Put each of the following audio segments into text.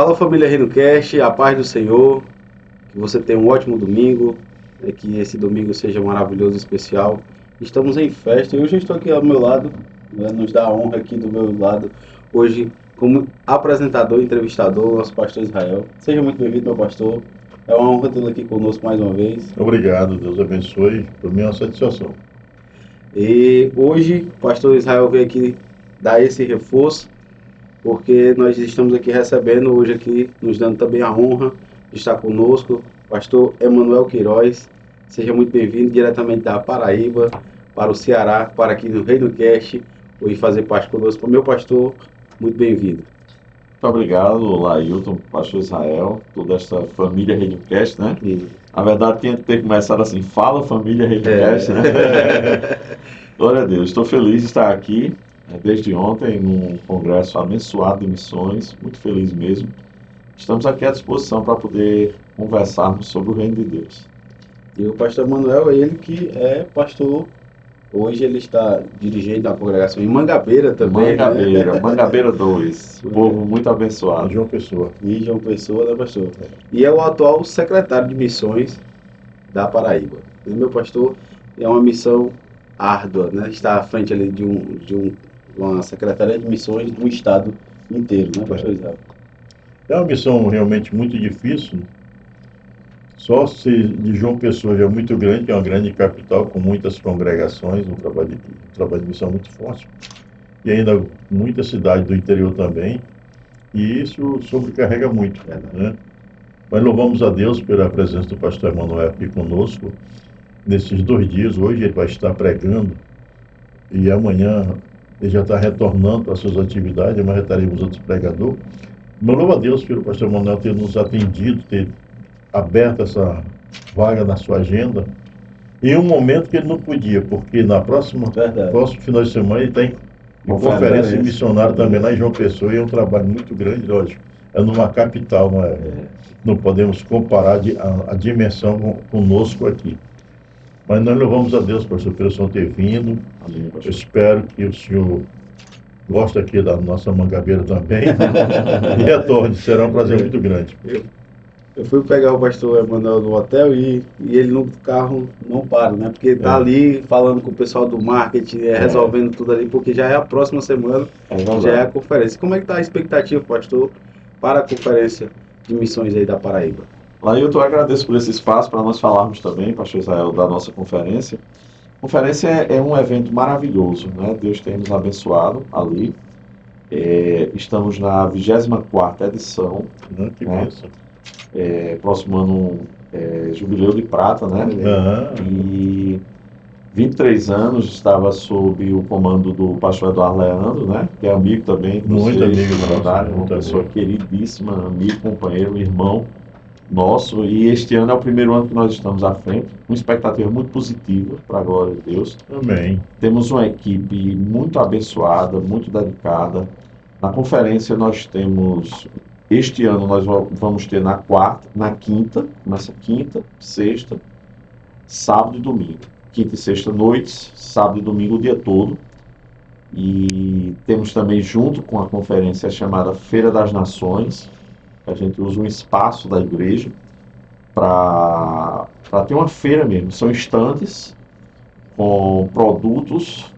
Fala família RenoCast, a paz do Senhor, que você tenha um ótimo domingo, que esse domingo seja maravilhoso e especial. Estamos em festa e hoje eu estou aqui ao meu lado, nos dá a honra aqui do meu lado, hoje como apresentador e entrevistador, nosso pastor Israel. Seja muito bem-vindo, meu pastor, é uma honra tê-lo aqui conosco mais uma vez. Obrigado, Deus abençoe, por mim é uma satisfação. E hoje o pastor Israel veio aqui dar esse reforço, porque nós estamos aqui recebendo hoje aqui, nos dando também a honra de estar conosco, pastor Emanuel Queiroz. Seja muito bem-vindo diretamente da Paraíba, para o Ceará, para aqui no RenoCast, hoje fazer parte conosco. Meu pastor, muito bem-vindo. Muito obrigado, Lailton, pastor Israel, toda esta família RenoCast, né? E... Na verdade, tinha que ter começado assim, fala família RenoCast, né? Glória a Deus, estou feliz de estar aqui, desde ontem, num congresso abençoado de missões, muito feliz mesmo. Estamos aqui à disposição para poder conversarmos sobre o reino de Deus. E o pastor Emanuel é ele que é pastor. Hoje ele está dirigindo a congregação em Mangabeira também. Mangabeira, né? Mangabeira 2, povo muito abençoado. João Pessoa. E João Pessoa, né, pastor? E é o atual secretário de missões da Paraíba. E, meu pastor, é uma missão árdua, né? Está à frente ali de uma secretaria de missões do estado inteiro, né, pastor Israel? É uma missão realmente muito difícil. Só se de João Pessoa já é muito grande, que é uma grande capital com muitas congregações, um trabalho de missão muito forte. E ainda muita cidade do interior também. E isso sobrecarrega muito, né? Mas louvamos a Deus pela presença do pastor Emanuel aqui conosco. Nesses 2 dias, hoje ele vai estar pregando e amanhã ele já está retornando para as suas atividades, amanhã estaremos outros pregadores. Mas louvo a Deus pelo pastor Emanuel ter nos atendido, ter aberto essa vaga na sua agenda em um momento que ele não podia, porque na próximo final de semana ele está em conferência missionária também lá em João Pessoa, e é um trabalho muito grande, lógico, é numa capital, não podemos comparar a dimensão conosco aqui. Mas nós louvamos a Deus, pastor, pelo senhor ter vindo. Amém, pastor. Eu espero que o senhor goste aqui da nossa Mangabeira também e retorne, será um prazer muito grande. Eu fui pegar o pastor Emanuel no hotel e ele no carro não para, né? Porque tá ali falando com o pessoal do marketing, resolvendo tudo ali, porque já é a próxima semana, já é a conferência. Como é que tá a expectativa, pastor, para a conferência de missões aí da Paraíba? Lailton, eu agradeço por esse espaço para nós falarmos também, pastor Israel, da nossa conferência. A conferência é um evento maravilhoso, né? Deus tem nos abençoado ali. Estamos na 24ª edição. Que né? bênção. Próximo ano Jubileu de Prata, né? E 23 anos estava sob o comando do pastor Eduardo Leandro, né? Que é amigo também. Muito amigo, na verdade, uma pessoa queridíssima, amigo, companheiro, irmão nosso. E este ano é o primeiro ano que nós estamos à frente, com expectativa muito positiva, para a glória de Deus. Amém. Temos uma equipe muito abençoada, muito dedicada. Na conferência nós temos... Este ano nós vamos ter na quinta, começa quinta, sexta, sábado e domingo. Quinta e sexta noites, sábado e domingo o dia todo. E temos também, junto com a conferência chamada Feira das Nações, a gente usa um espaço da igreja para ter uma feira mesmo. São estantes com produtos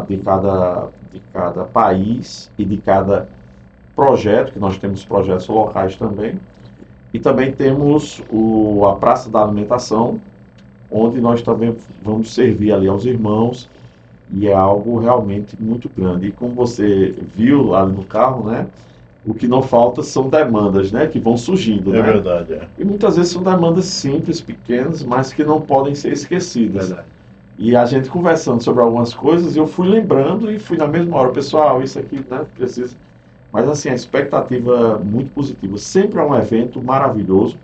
de cada país e de cada projeto, que nós temos projetos locais também, e também temos a Praça da Alimentação, onde nós também vamos servir ali aos irmãos, e é algo realmente muito grande. E como você viu ali no carro, né, o que não falta são demandas, né, que vão surgindo. É né? verdade, E muitas vezes são demandas simples, pequenas, mas que não podem ser esquecidas. E a gente conversando sobre algumas coisas, eu fui lembrando e fui na mesma hora, pessoal, isso aqui, né, precisa... Mas, assim, a expectativa muito positiva. Sempre é um evento maravilhoso.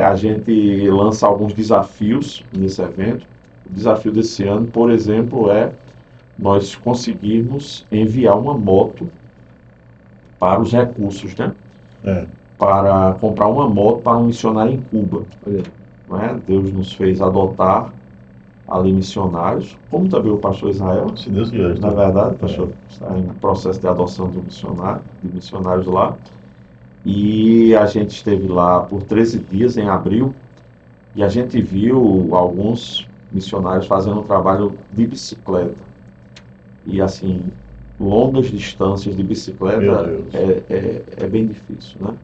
A gente lança alguns desafios nesse evento. O desafio desse ano, por exemplo, é nós conseguirmos enviar uma moto para os recursos, né? Para comprar uma moto para um missionário em Cuba. Né? Deus nos fez adotar ali missionários, como também o pastor Israel, se Deus quiser. Na verdade, pastor, está em processo de adoção de missionários lá. E a gente esteve lá por 13 dias em abril e a gente viu alguns missionários fazendo um trabalho de bicicleta. E assim, longas distâncias de Meu bicicleta Deus. é bem difícil, né?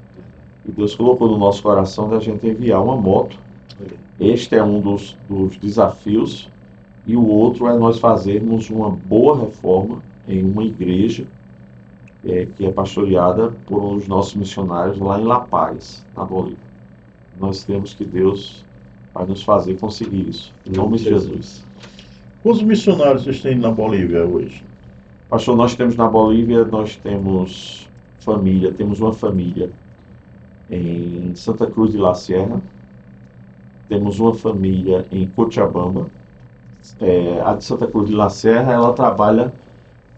E Deus colocou no nosso coração da gente enviar uma moto. Este é um dos desafios. E o outro é nós fazermos uma boa reforma em uma igreja que é pastoreada por um dos nossos missionários lá em La Paz, na Bolívia. Nós temos que Deus vai nos fazer conseguir isso. Em nome de Jesus. Quantos missionários vocês têm na Bolívia hoje? Pastor, nós temos na Bolívia, nós temos família, temos uma família em Santa Cruz de la Sierra, temos uma família em Cochabamba. A de Santa Cruz de la Sierra, ela trabalha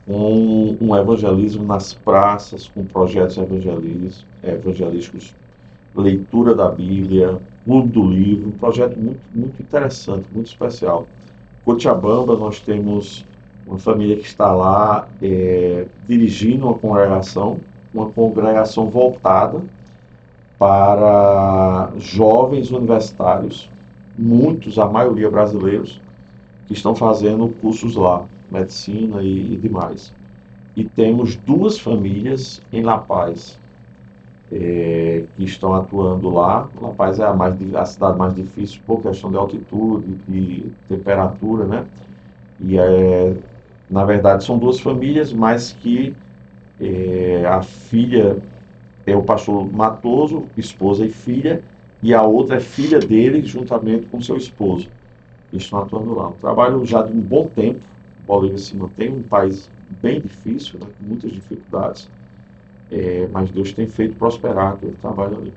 com um evangelismo nas praças, com projetos evangelísticos, leitura da Bíblia, clube do livro, um projeto muito, muito interessante, muito especial. Cochabamba, nós temos uma família que está lá dirigindo uma congregação voltada para jovens universitários, muitos, a maioria brasileiros, que estão fazendo cursos lá, medicina e demais. E temos duas famílias em La Paz, que estão atuando lá. La Paz é a cidade mais difícil por questão de altitude, de temperatura, né? E na verdade são duas famílias, mas que a filha é o pastor Matoso, esposa e filha, e a outra é filha dele, juntamente com seu esposo. Eles estão atuando lá. Um trabalho já de um bom tempo. Bolívia se mantém um país bem difícil, né, com muitas dificuldades, mas Deus tem feito prosperar aquele trabalho ali.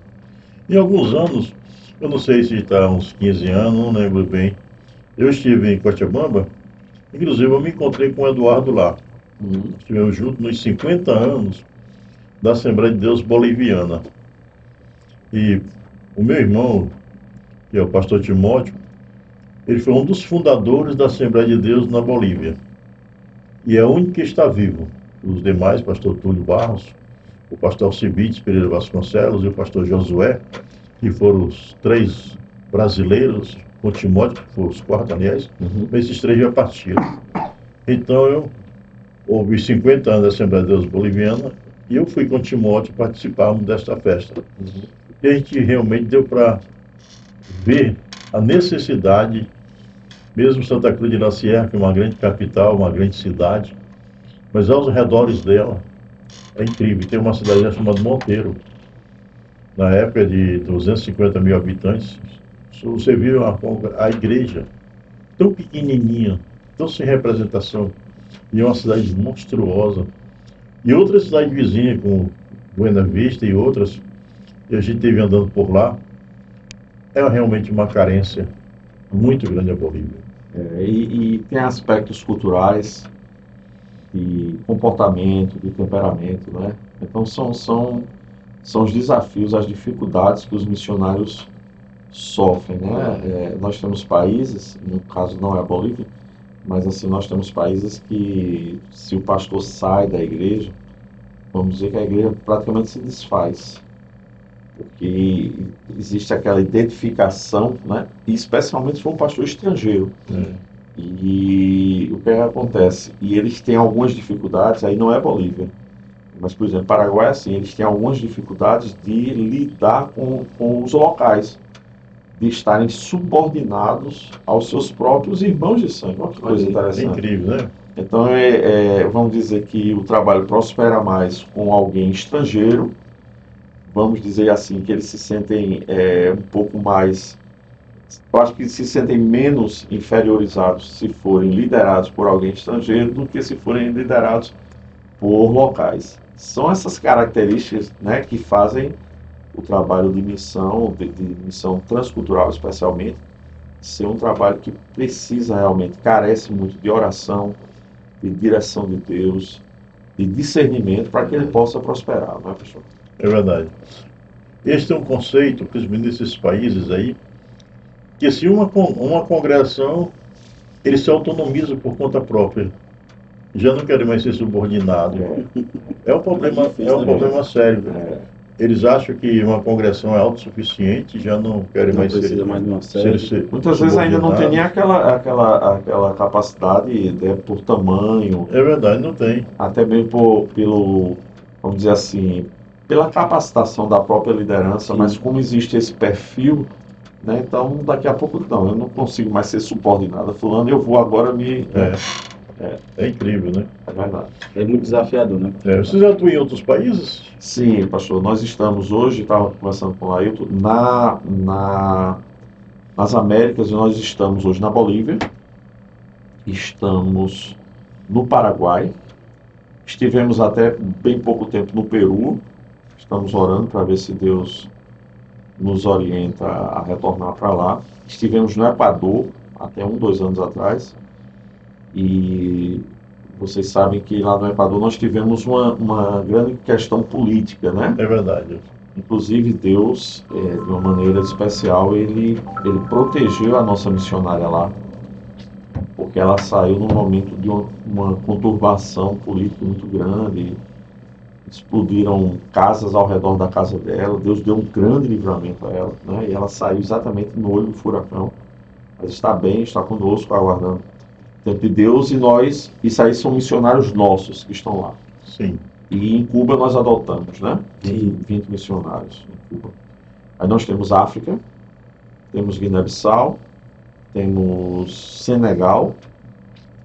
Em alguns anos, eu não sei se está uns 15 anos, não lembro bem, eu estive em Cochabamba, inclusive eu me encontrei com o Eduardo lá. Estivemos juntos nos 50 anos da Assembleia de Deus Boliviana. E o meu irmão, que é o pastor Timóteo, ele foi um dos fundadores da Assembleia de Deus na Bolívia. E é o único que está vivo. Os demais, o pastor Túlio Barros, o pastor Alcibiades Pereira Vasconcelos e o pastor Josué, que foram os três brasileiros, com Timóteo, que foram os quatro, aliás, esses três já partiram. Então, houve 50 anos da Assembleia de Deus Boliviana, e eu fui com Timóteo participarmos desta festa. E a gente realmente deu para ver a necessidade, mesmo Santa Cruz de la Sierra, que é uma grande capital, uma grande cidade, mas aos redores dela é incrível. Tem uma cidade chamada Monteiro, na época de 250 mil habitantes. Você viu a igreja tão pequenininha, tão sem representação, e é uma cidade monstruosa. E outra cidade vizinha, como Buena Vista e outras, e a gente esteve andando por lá, é realmente uma carência muito grande a Bolívia. E tem aspectos culturais, de comportamento, de temperamento, né? Então são os desafios, as dificuldades que os missionários sofrem, né? Nós temos países, no caso não é a Bolívia, mas assim, nós temos países que, se o pastor sai da igreja, vamos dizer que a igreja praticamente se desfaz, porque existe aquela identificação, né? E especialmente se for um pastor estrangeiro. E o que acontece? E eles têm algumas dificuldades, aí não é Bolívia, mas, por exemplo, Paraguai é assim, eles têm algumas dificuldades de lidar com os locais, de estarem subordinados aos seus próprios irmãos de sangue. Olha que coisa interessante. É incrível, né? Então, vamos dizer que o trabalho prospera mais com alguém estrangeiro, vamos dizer assim, que eles se sentem um pouco mais... Eu acho que se sentem menos inferiorizados se forem liderados por alguém estrangeiro do que se forem liderados por locais. São essas características, né, que fazem o trabalho de missão, de missão transcultural especialmente, ser um trabalho que precisa realmente, carece muito de oração, de direção de Deus, de discernimento para que ele possa prosperar, não é, pastor? É verdade. Este é um conceito, principalmente nesses países aí, que se uma congregação, eles se autonomizam por conta própria, já não querem mais ser subordinados. É um problema sério. eles acham que uma congressão é autossuficiente e já não querem Não mais precisa mais de uma sede. Muitas vezes ainda não tem nem aquela capacidade, né, por tamanho, É verdade, não tem. até mesmo pelo, vamos dizer assim, pela capacitação da própria liderança, Sim. mas como existe esse perfil, né, então daqui a pouco não, eu não consigo mais ser subordinado a fulano, eu vou agora me... É incrível, né? É verdade. É muito desafiador, né? Vocês atuam em outros países? Sim, pastor, nós estamos hoje, estava conversando com o Ailton, nas Américas, nós estamos hoje na Bolívia, estamos no Paraguai, estivemos até bem pouco tempo no Peru, estamos orando para ver se Deus nos orienta a retornar para lá. Estivemos no Equador, até 2 anos atrás, e vocês sabem que lá no Equador nós tivemos uma grande questão política, né? É verdade. Inclusive Deus, de uma maneira especial, ele protegeu a nossa missionária lá, porque ela saiu num momento de uma conturbação política muito grande, explodiram casas ao redor da casa dela, Deus deu um grande livramento a ela, né? E ela saiu exatamente no olho do furacão, mas está bem, está conosco, aguardando o tempo de Deus, isso aí são missionários nossos que estão lá. Sim. E em Cuba nós adotamos, né? 20 missionários em Cuba. Aí nós temos África, temos Guiné-Bissau, temos Senegal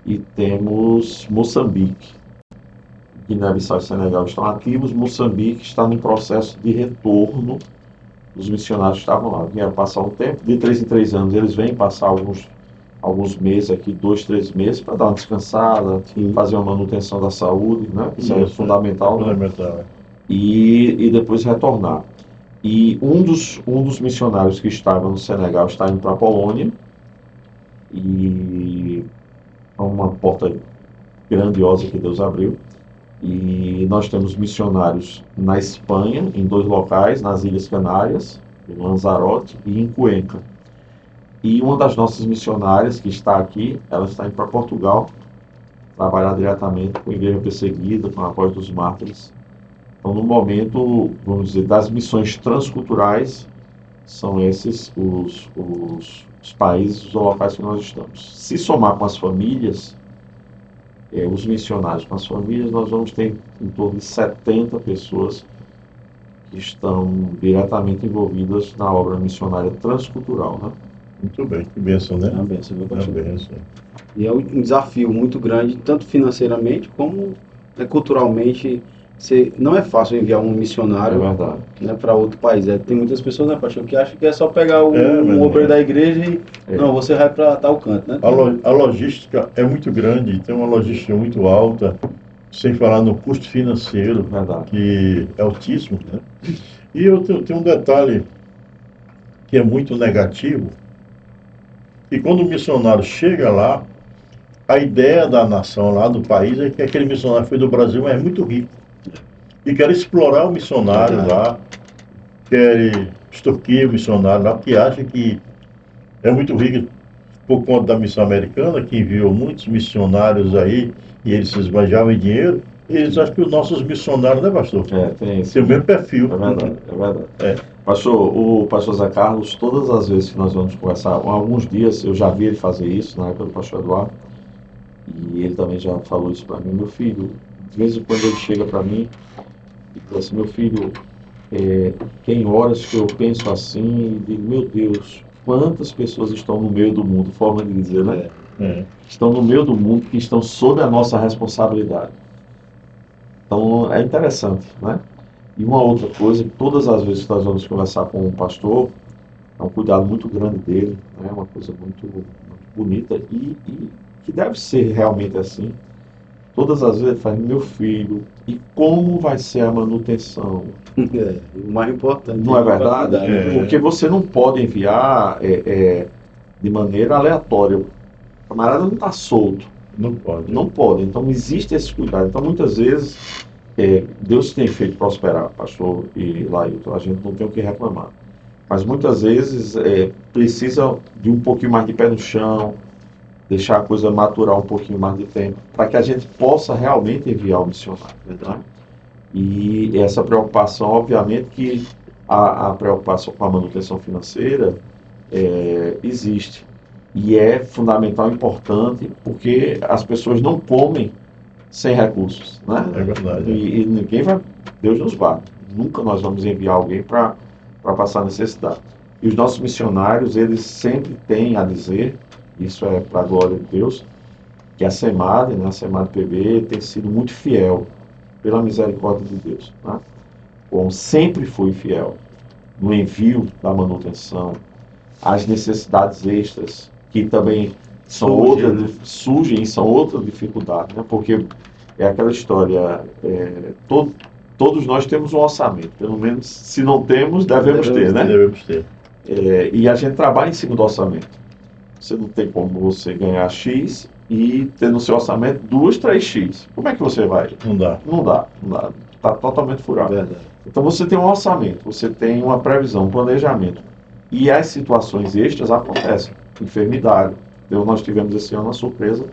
e temos Moçambique. Guiné-Bissau e Senegal estão ativos, Moçambique está no processo de retorno dos missionários que estavam lá. Vieram passar um tempo, de 3 em 3 anos eles vêm passar alguns meses aqui, 2, 3 meses, para dar uma descansada, fazer uma manutenção da saúde, né? Isso é fundamental, né? Fundamental, E depois retornar. E um dos missionários que estava no Senegal está indo para a Polônia, e é uma porta grandiosa que Deus abriu. E nós temos missionários na Espanha, em 2 locais, nas Ilhas Canárias, em Lanzarote e em Cuenca. E uma das nossas missionárias que está aqui, ela está indo para Portugal, trabalhar diretamente com a igreja perseguida, com a voz dos mártires. Então, no momento, vamos dizer, das missões transculturais, são esses os países, os locais que nós estamos. Se somar com as famílias, os missionários com as famílias, nós vamos ter em torno de 70 pessoas que estão diretamente envolvidas na obra missionária transcultural, né? Muito bem, que bênção, né? É uma bênção, viu, É uma pastor? bênção. E é um desafio muito grande, tanto financeiramente como culturalmente. Não é fácil enviar um É missionário, verdade. né, para outro país. Tem muitas pessoas, né, pastor, que acham que é só pegar mas um obreiro da igreja e É. não, você vai para tal canto, né? A logística é muito grande, tem uma logística muito alta, sem falar no custo financeiro, Verdade. que é altíssimo, né? E eu tenho um detalhe que é muito negativo, que quando o missionário chega lá, a ideia da nação lá, do país, é que aquele missionário foi do Brasil, mas é muito rico. E quer explorar o missionário lá, quer extorquir o missionário lá, porque acha que é muito rico por conta da missão americana, que enviou muitos missionários aí, e eles se esbanjavam em dinheiro, e eles acham que os nossos missionários, né, pastor? Tem esse. Tem o mesmo perfil. É verdade, é verdade. É. Pastor, o pastor Zé Carlos, todas as vezes que nós vamos conversar, há alguns dias eu já vi ele fazer isso, na época do pastor Eduardo, e ele também já falou isso para mim. Meu filho, de vez em quando ele chega para mim e fala assim: meu filho, tem horas que eu penso assim e digo, meu Deus, quantas pessoas estão no meio do mundo, forma de dizer, né? Estão no meio do mundo, que estão sob a nossa responsabilidade. Então, é interessante, né? E uma outra coisa, todas as vezes que nós vamos conversar com um pastor, é um cuidado muito grande dele, né? Uma coisa muito, muito bonita e que deve ser realmente assim. Todas as vezes ele fala: meu filho, e como vai ser a manutenção? O mais importante. Não é verdade? É. Porque você não pode enviar de maneira aleatória. O camarada não está solto. Não pode. Não pode. Então, existe esse cuidado. Então, muitas vezes, Deus tem feito prosperar, pastor e Lailton. A gente não tem o que reclamar. Mas, muitas vezes, precisa de um pouquinho mais de pé no chão, deixar a coisa maturar um pouquinho mais de tempo, para que a gente possa realmente enviar o missionário. Né? E essa preocupação, obviamente que a preocupação com a manutenção financeira existe. E é fundamental, importante, porque as pessoas não comem sem recursos, né? É verdade. E ninguém vai, Deus nos bate. Nunca nós vamos enviar alguém para passar necessidade. E os nossos missionários, eles sempre têm a dizer, isso é para a glória de Deus, que a SEMAD, né, a SEMAD PB, tem sido muito fiel, pela misericórdia de Deus. Né? Bom, sempre fui fiel no envio da manutenção, as necessidades extras, que também surgem e são outra dificuldade, né? Porque é aquela história, todos nós temos um orçamento, pelo menos se não temos, devemos ter, né? Devemos ter. E a gente trabalha em cima do orçamento. Você não tem como você ganhar X e ter no seu orçamento 2, 3X. Como é que você vai? Não dá. Não dá. Está totalmente furado. Verdade. Então você tem um orçamento, você tem uma previsão, um planejamento. E as situações extras acontecem. Enfermidade. Nós tivemos esse ano uma surpresa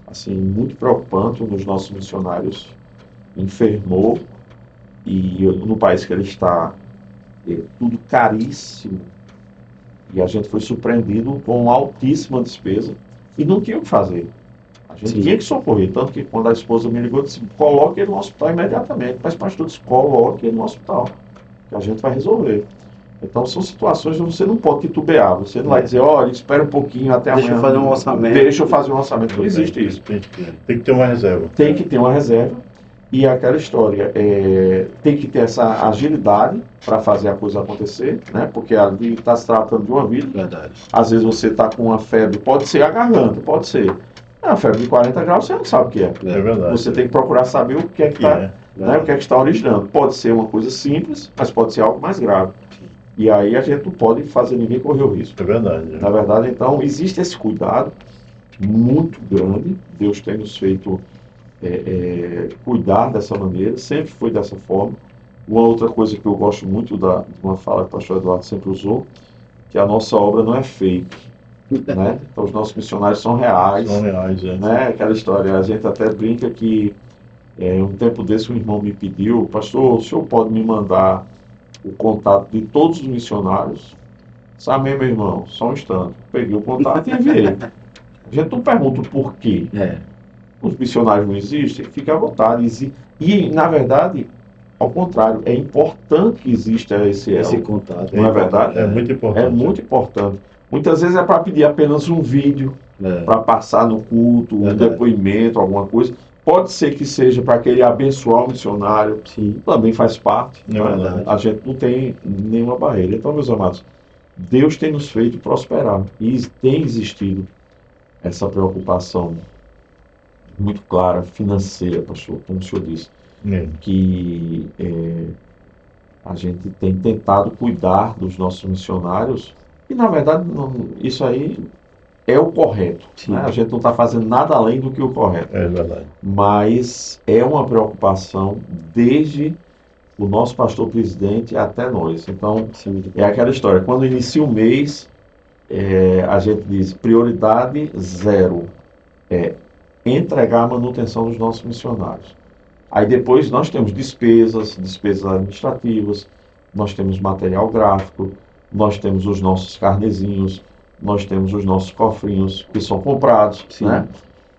assim, muito preocupante. Um dos nossos missionários enfermou e no país que ele está, tudo caríssimo. E a gente foi surpreendido com uma altíssima despesa e não tinha o que fazer. A gente tinha que socorrer. Tanto que quando a esposa me ligou, disse: coloque ele no hospital imediatamente. Mas, pastor, disse: coloque ele no hospital, que a gente vai resolver. Então, são situações onde você não pode titubear. Você não vai dizer: olha, espera um pouquinho até amanhã. Deixa eu fazer um orçamento. Deixa eu fazer um orçamento. Não existe isso. Tem que ter uma reserva. Tem que ter uma reserva. E aquela história, tem que ter essa agilidade para fazer a coisa acontecer, né? Porque ali está se tratando de uma vida. Verdade. Às vezes você está com uma febre, pode ser a garganta, pode ser. A febre de 40 graus, você não sabe o que é. É verdade. Você tem que procurar saber o que é que está, né, o que é que está originando. Pode ser uma coisa simples, mas pode ser algo mais grave. E aí a gente não pode fazer ninguém correr o risco. É verdade. Na verdade, então, existe esse cuidado muito grande. Deus tem nos feito cuidar dessa maneira, sempre foi dessa forma. Uma outra coisa que eu gosto muito de uma fala que o pastor Eduardo sempre usou, que a nossa obra não é fake, né? Então os nossos missionários são reais. São reais, né? Aquela história, a gente até brinca que um tempo desse um irmão me pediu: pastor, o senhor pode me mandar o contato de todos os missionários? Sabe, meu irmão, só um instante. Peguei o contato e enviei. A gente não pergunta o porquê. Os missionários não existem, fica à vontade. E, na verdade, ao contrário, é importante que exista esse contato. Não é verdade? É muito importante. É muito importante. Muitas vezes é para pedir apenas um vídeo, para passar no culto, um depoimento, alguma coisa. Pode ser que seja para aquele abençoar o missionário, também faz parte. Né? A gente não tem nenhuma barreira. Então, meus amados, Deus tem nos feito prosperar. E tem existido essa preocupação muito clara, financeira, pastor, como o senhor disse, que a gente tem tentado cuidar dos nossos missionários e, na verdade, isso aí é o correto. Né? A gente não está fazendo nada além do que o correto. É verdade. Mas é uma preocupação desde o nosso pastor presidente até nós. Então, é aquela história. Quando inicia o mês, a gente diz: prioridade 0. Entregar a manutenção dos nossos missionários. Aí depois nós temos despesas administrativas, nós temos material gráfico, nós temos os nossos carnezinhos, nós temos os nossos cofrinhos que são comprados, né?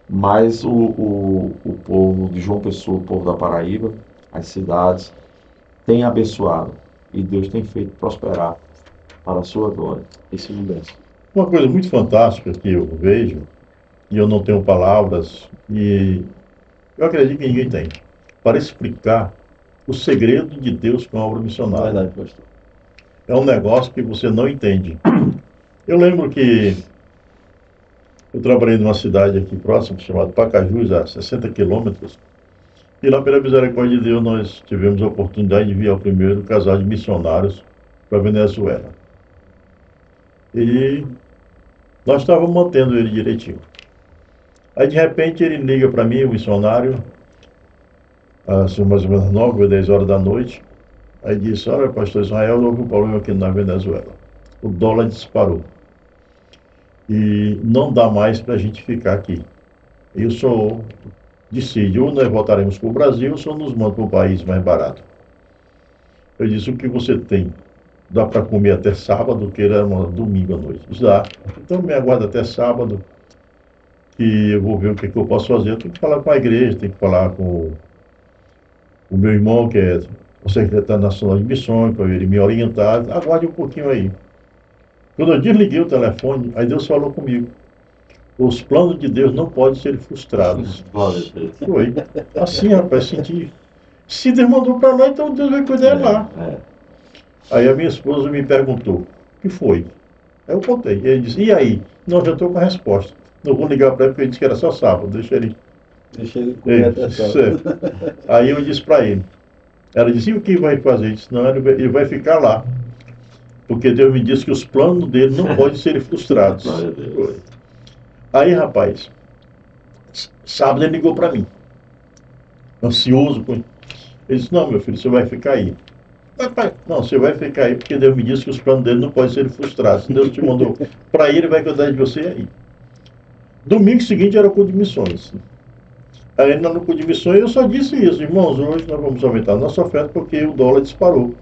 Mas o povo de João Pessoa, o povo da Paraíba, as cidades, tem abençoado e Deus tem feito prosperar para a sua glória. Esse universo. Uma coisa muito fantástica que eu vejo, e eu não tenho palavras, e eu acredito que ninguém tem, para explicar o segredo de Deus com a obra missionária. Verdade, pastor. É um negócio que você não entende. Eu lembro que eu trabalhei numa cidade aqui próxima, chamada Pacajus, a 60 quilômetros, e lá, pela misericórdia de Deus, nós tivemos a oportunidade de enviar o primeiro casal de missionários para a Venezuela. E nós estávamos mantendo ele direitinho. Aí, de repente, ele liga para mim, o missionário, às mais ou menos 9 ou 10 horas da noite. Aí disse: olha, pastor Israel, houve um problema aqui na Venezuela. O dólar disparou. E não dá mais para a gente ficar aqui. Eu sou decide, ou nós voltaremos para o Brasil, ou só nos manda para um país mais barato. Eu disse, o que você tem? Dá para comer até sábado, que era domingo à noite. Isso dá. Então me aguarda até sábado, que eu vou ver o que eu posso fazer. Eu tenho que falar com a igreja, tenho que falar com o meu irmão, que é o secretário nacional de missões, para ele me orientar. Aguarde um pouquinho aí. Quando eu desliguei o telefone, aí Deus falou comigo. Os planos de Deus não podem ser frustrados. Foi. Assim, rapaz, senti. Se Deus mandou para lá, então Deus vai cuidar lá. Aí a minha esposa me perguntou, o que foi? Aí eu contei. E ele disse, e aí? Não, já estou com a resposta. Não vou ligar para ele porque ele disse que era só sábado, deixa ele comer até sábado. Aí eu disse para ele. Ela disse, e o que vai fazer? Ele disse, não, ele vai ficar lá. Porque Deus me disse que os planos dele não podem ser frustrados. Aí, rapaz, sábado ele ligou para mim. Ansioso. Ele disse, não, meu filho, você vai ficar aí. Pai, não, você vai ficar aí porque Deus me disse que os planos dele não podem ser frustrados. Se Deus te mandou para ele, vai cuidar de você aí. Domingo seguinte era o culto de missões. Aí no culto de missões eu só disse isso, irmãos, hoje nós vamos aumentar a nossa oferta porque o dólar disparou.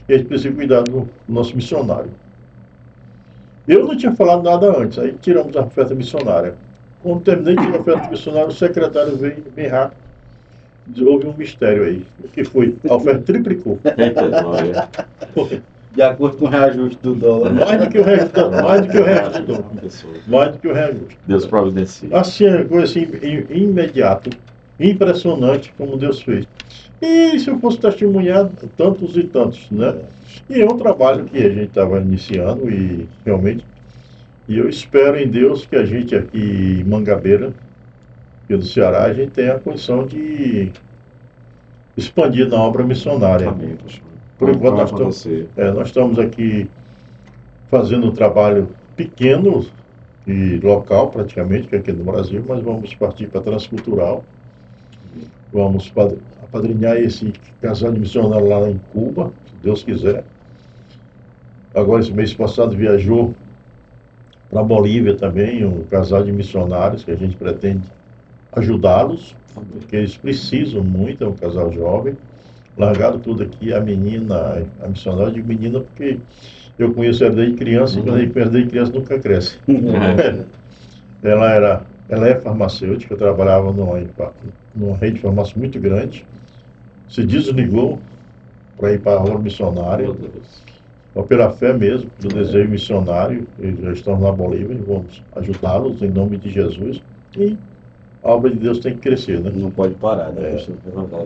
E a gente precisa cuidar do nosso missionário. Eu não tinha falado nada antes, aí tiramos a oferta missionária. Quando terminei de tirar a oferta missionária, o secretário veio bem rápido. Houve um mistério aí, que foi, a oferta triplicou. De acordo com o reajuste do dólar. Mais do que o reajuste. Deus providencia. Assim, coisa assim, imediato, impressionante como Deus fez. E se eu fosse testemunhar, tantos e tantos, né? E é um trabalho que a gente estava iniciando e realmente, e eu espero em Deus que a gente aqui em Mangabeira, do Ceará, a gente tenha a condição de expandir na obra missionária. Amém, por enquanto nós estamos aqui fazendo um trabalho pequeno e local praticamente, que é aqui no Brasil, mas vamos partir para transcultural. Vamos apadrinhar esse casal de missionários lá em Cuba, se Deus quiser. Agora, esse mês passado, viajou para a Bolívia também, um casal de missionários que a gente pretende ajudá-los, porque eles precisam muito, é um casal jovem. Largaram tudo aqui, a menina, a missionária, eu digo menina porque eu conheço ela desde criança, e quando a gente conhece desde criança nunca cresce. Ela é farmacêutica, trabalhava numa rede de farmácia muito grande, se desligou para ir para a obra missionária, pela fé mesmo, pelo desejo missionário. Eles já estão na Bolívia e vamos ajudá-los em nome de Jesus. E a obra de Deus tem que crescer, né? Não pode parar, né?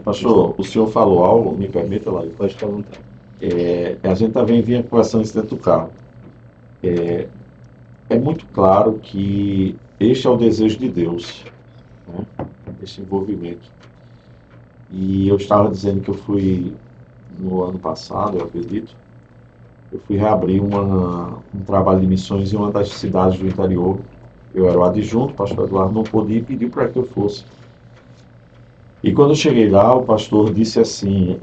Pastor, o senhor falou algo, me permita lá, pode perguntar. A gente também vinha conversando isso dentro do carro. É muito claro que este é o desejo de Deus, né? Esse envolvimento. E eu estava dizendo que eu fui, no ano passado, eu acredito, eu fui reabrir um trabalho de missões em uma das cidades do interior. Eu era o adjunto, o pastor Eduardo não podia e pediu para que eu fosse. E quando eu cheguei lá, o pastor disse assim,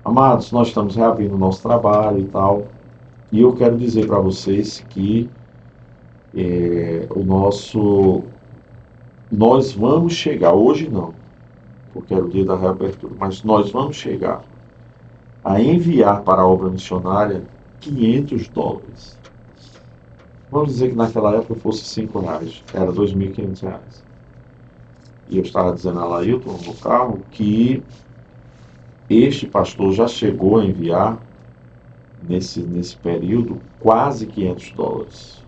amados, nós estamos reabrindo o nosso trabalho e tal, e eu quero dizer para vocês que nós vamos chegar, hoje não, porque era o dia da reabertura, mas nós vamos chegar a enviar para a obra missionária $500. Vamos dizer que naquela época fosse R$5, era R$2.500. E eu estava dizendo a Lailton no carro que este pastor já chegou a enviar, nesse período, quase $500.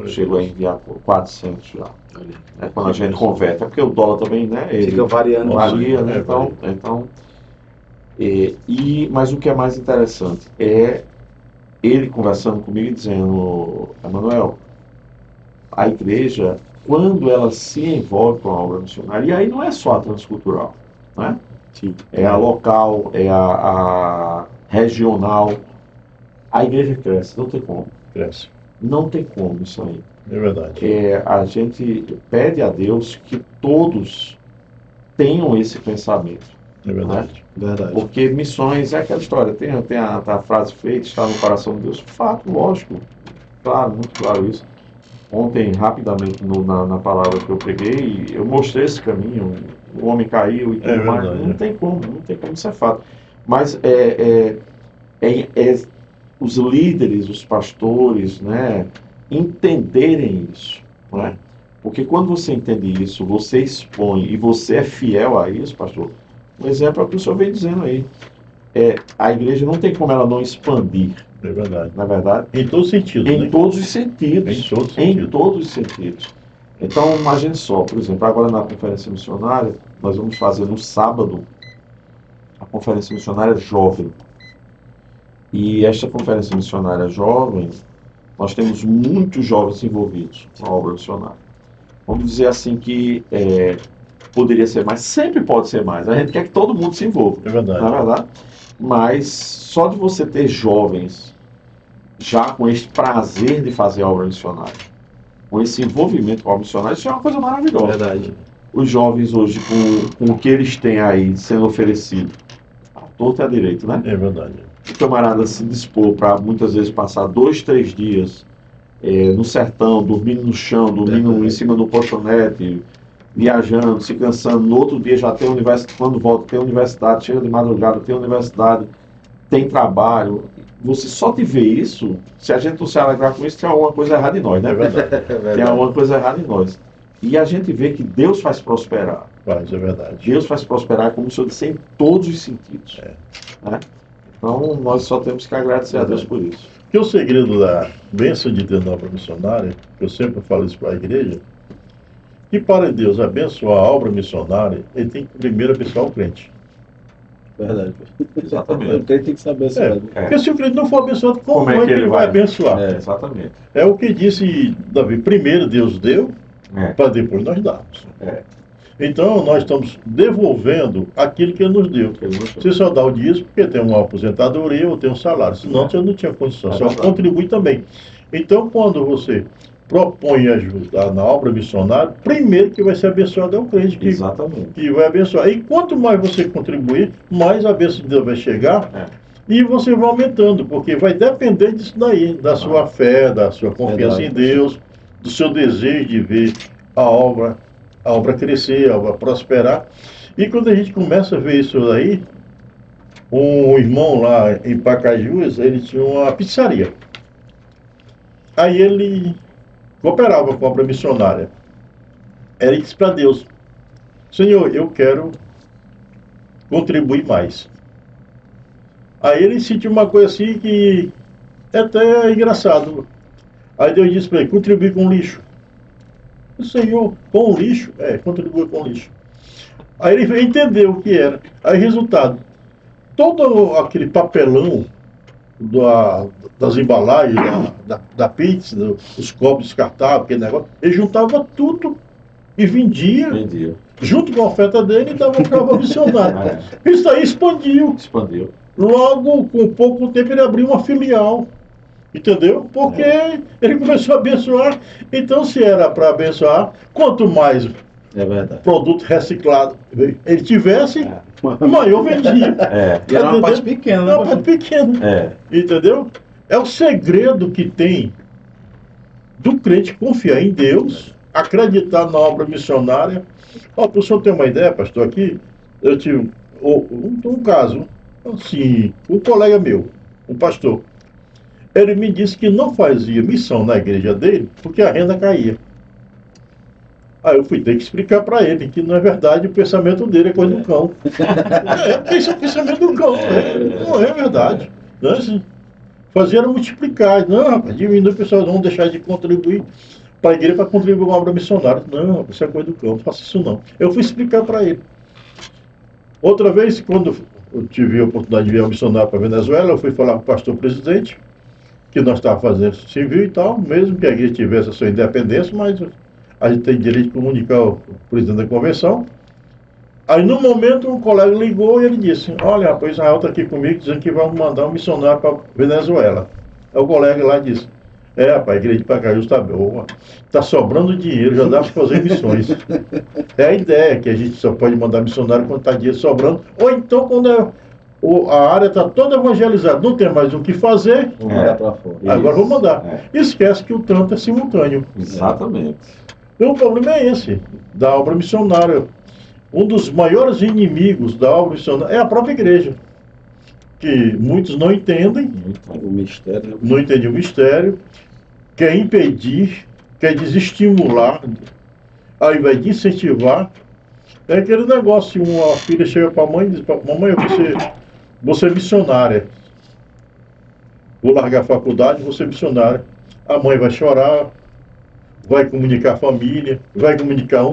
Chegou a enviar por 400 já. Quando a gente converte, é porque o dólar também, né? Ele fica variando. Varia, né? Mas o que é mais interessante é ele conversando comigo e dizendo, Emanuel, a igreja, quando ela se envolve com a obra missionária, e aí não é só a transcultural, né? Sim. É a local, é a regional, a igreja cresce, não tem como. Cresce. Não tem como isso aí. É verdade. A gente pede a Deus que todos tenham esse pensamento. É verdade. Né? Verdade. Porque missões é aquela história, tem a frase feita, está no coração de Deus. Fato, lógico, claro, muito claro isso. Ontem, rapidamente, na palavra que eu preguei, eu mostrei esse caminho, o homem caiu e tudo mais. verdade. Não tem como, isso é fato. Mas os líderes, os pastores, né, entenderem isso, né? Porque quando você entende isso, você expõe e você é fiel a isso, pastor. Um exemplo é o que o senhor vem dizendo aí. A igreja não tem como ela não expandir. É verdade. Na verdade, Em todos os sentidos, em né? todos os sentidos. Em todos os Em sentidos. todos os sentidos. Então, imagine só, por exemplo, agora na conferência missionária, nós vamos fazer no sábado a conferência missionária jovem. E esta conferência missionária jovem, nós temos muitos jovens envolvidos na obra missionária. Vamos dizer assim que poderia ser mais, sempre pode ser mais. A gente quer que todo mundo se envolva. É verdade. Não é verdade? Mas só de você ter jovens já com esse prazer de fazer a obra missionária, com esse envolvimento com a obra missionária, isso é uma coisa maravilhosa. Verdade. Os jovens hoje, com o que eles têm aí sendo oferecido, à torta e à direita, né? É verdade. O camarada se dispor para muitas vezes passar 2, 3 dias no sertão, dormindo no chão, dormindo em cima do colchonete, viajando, se cansando, no outro dia já tem universidade, quando volta tem universidade, chega de madrugada, tem universidade, tem trabalho. Você só te vê isso, se a gente não se alegrar com isso, tem alguma coisa errada em nós, né? É verdade. Tem alguma coisa errada em nós. E a gente vê que Deus faz prosperar. Faz, é verdade. Deus faz prosperar, como o senhor disse, em todos os sentidos. Né? Então, nós só temos que agradecer a Deus por isso. Porque o segredo da bênção de Deus na obra missionária, eu sempre falo isso para a igreja, que para Deus abençoar a obra missionária, ele tem que primeiro abençoar o crente. Verdade. Exatamente. O crente tem que saber essa verdade. Porque se o crente não for abençoado, como é que ele vai abençoar? Exatamente. É o que disse Davi, primeiro Deus deu, para depois nós darmos. Então nós estamos devolvendo aquilo que ele nos deu. Você só dá o dízimo porque tem uma aposentadoria ou tem um salário, senão você não tinha condição, só contribui também. Então quando você propõe ajudar na obra missionária, primeiro que vai ser abençoado é o crente que vai abençoar. E quanto mais você contribuir, mais a bênção de Deus vai chegar e você vai aumentando, porque vai depender disso daí, da sua fé, da sua confiança em Deus, do seu desejo de ver a obra crescer, a obra prosperar. E quando a gente começa a ver isso daí, um irmão lá em Pacajus, ele tinha uma pizzaria. Aí ele cooperava com a obra missionária. Ele disse para Deus: Senhor, eu quero contribuir mais. Aí ele sentiu uma coisa assim que é até engraçado. Aí Deus disse para ele: contribuir com lixo. O Senhor, com lixo? Contribuir com lixo. Aí ele entendeu o que era. Aí resultado, todo aquele papelão das embalagens, da pizza, dos copos descartáveis, aquele negócio, ele juntava tudo e vendia. Junto com a oferta dele, e dava para o missionário. Isso aí expandiu. Logo, com pouco tempo, ele abriu uma filial. Entendeu? Porque ele começou a abençoar. Então, se era para abençoar, quanto mais produto reciclado ele tivesse, maior vendia. E era uma parte pequena, né? Era uma parte pequena. Entendeu? É o segredo que tem do crente confiar em Deus, acreditar na obra missionária. Para o senhor ter uma ideia, pastor, aqui eu tive um caso, assim, um colega meu, um pastor. Ele me disse que não fazia missão na igreja dele porque a renda caía. Aí eu fui ter que explicar para ele que, na verdade, o pensamento dele é coisa do cão. Esse é o pensamento do cão. Não é verdade. Não é assim. Fazer era multiplicar. Não, rapaz, diminui o pessoal, não deixar de contribuir para a igreja para contribuir com a obra missionária. Não, isso é coisa do cão, não faça isso não. Eu fui explicar para ele. Outra vez, quando eu tive a oportunidade de ver um missionário para a Venezuela, eu fui falar com o pastor presidente, que nós estávamos fazendo civil e tal, mesmo que a igreja tivesse a sua independência, mas a gente tem direito de comunicar o presidente da convenção. Aí, no momento, um colega ligou e ele disse: olha, rapaz, Israel está aqui comigo dizendo que vai mandar um missionário para Venezuela. Aí o colega lá disse: rapaz, a igreja de Pacajus está boa, está sobrando dinheiro, já dá para fazer missões. É a ideia, que a gente só pode mandar missionário quando está dinheiro sobrando, ou então quando a área está toda evangelizada, não tem mais o que fazer, Vamos mandar para fora. agora vamos mandar. É. Esquece que o tanto é simultâneo. Exatamente. Então, o problema é esse, da obra missionária. Um dos maiores inimigos da obra missionária é a própria igreja, que muitos não entendem, O mistério. não entendem o mistério, quer impedir, quer desestimular, ao invés de incentivar. É aquele negócio, uma filha chega para a mãe e diz, mamãe, você é missionária. Vou largar a faculdade, vou ser missionária. A mãe vai chorar, vai comunicar a família, vai comunicar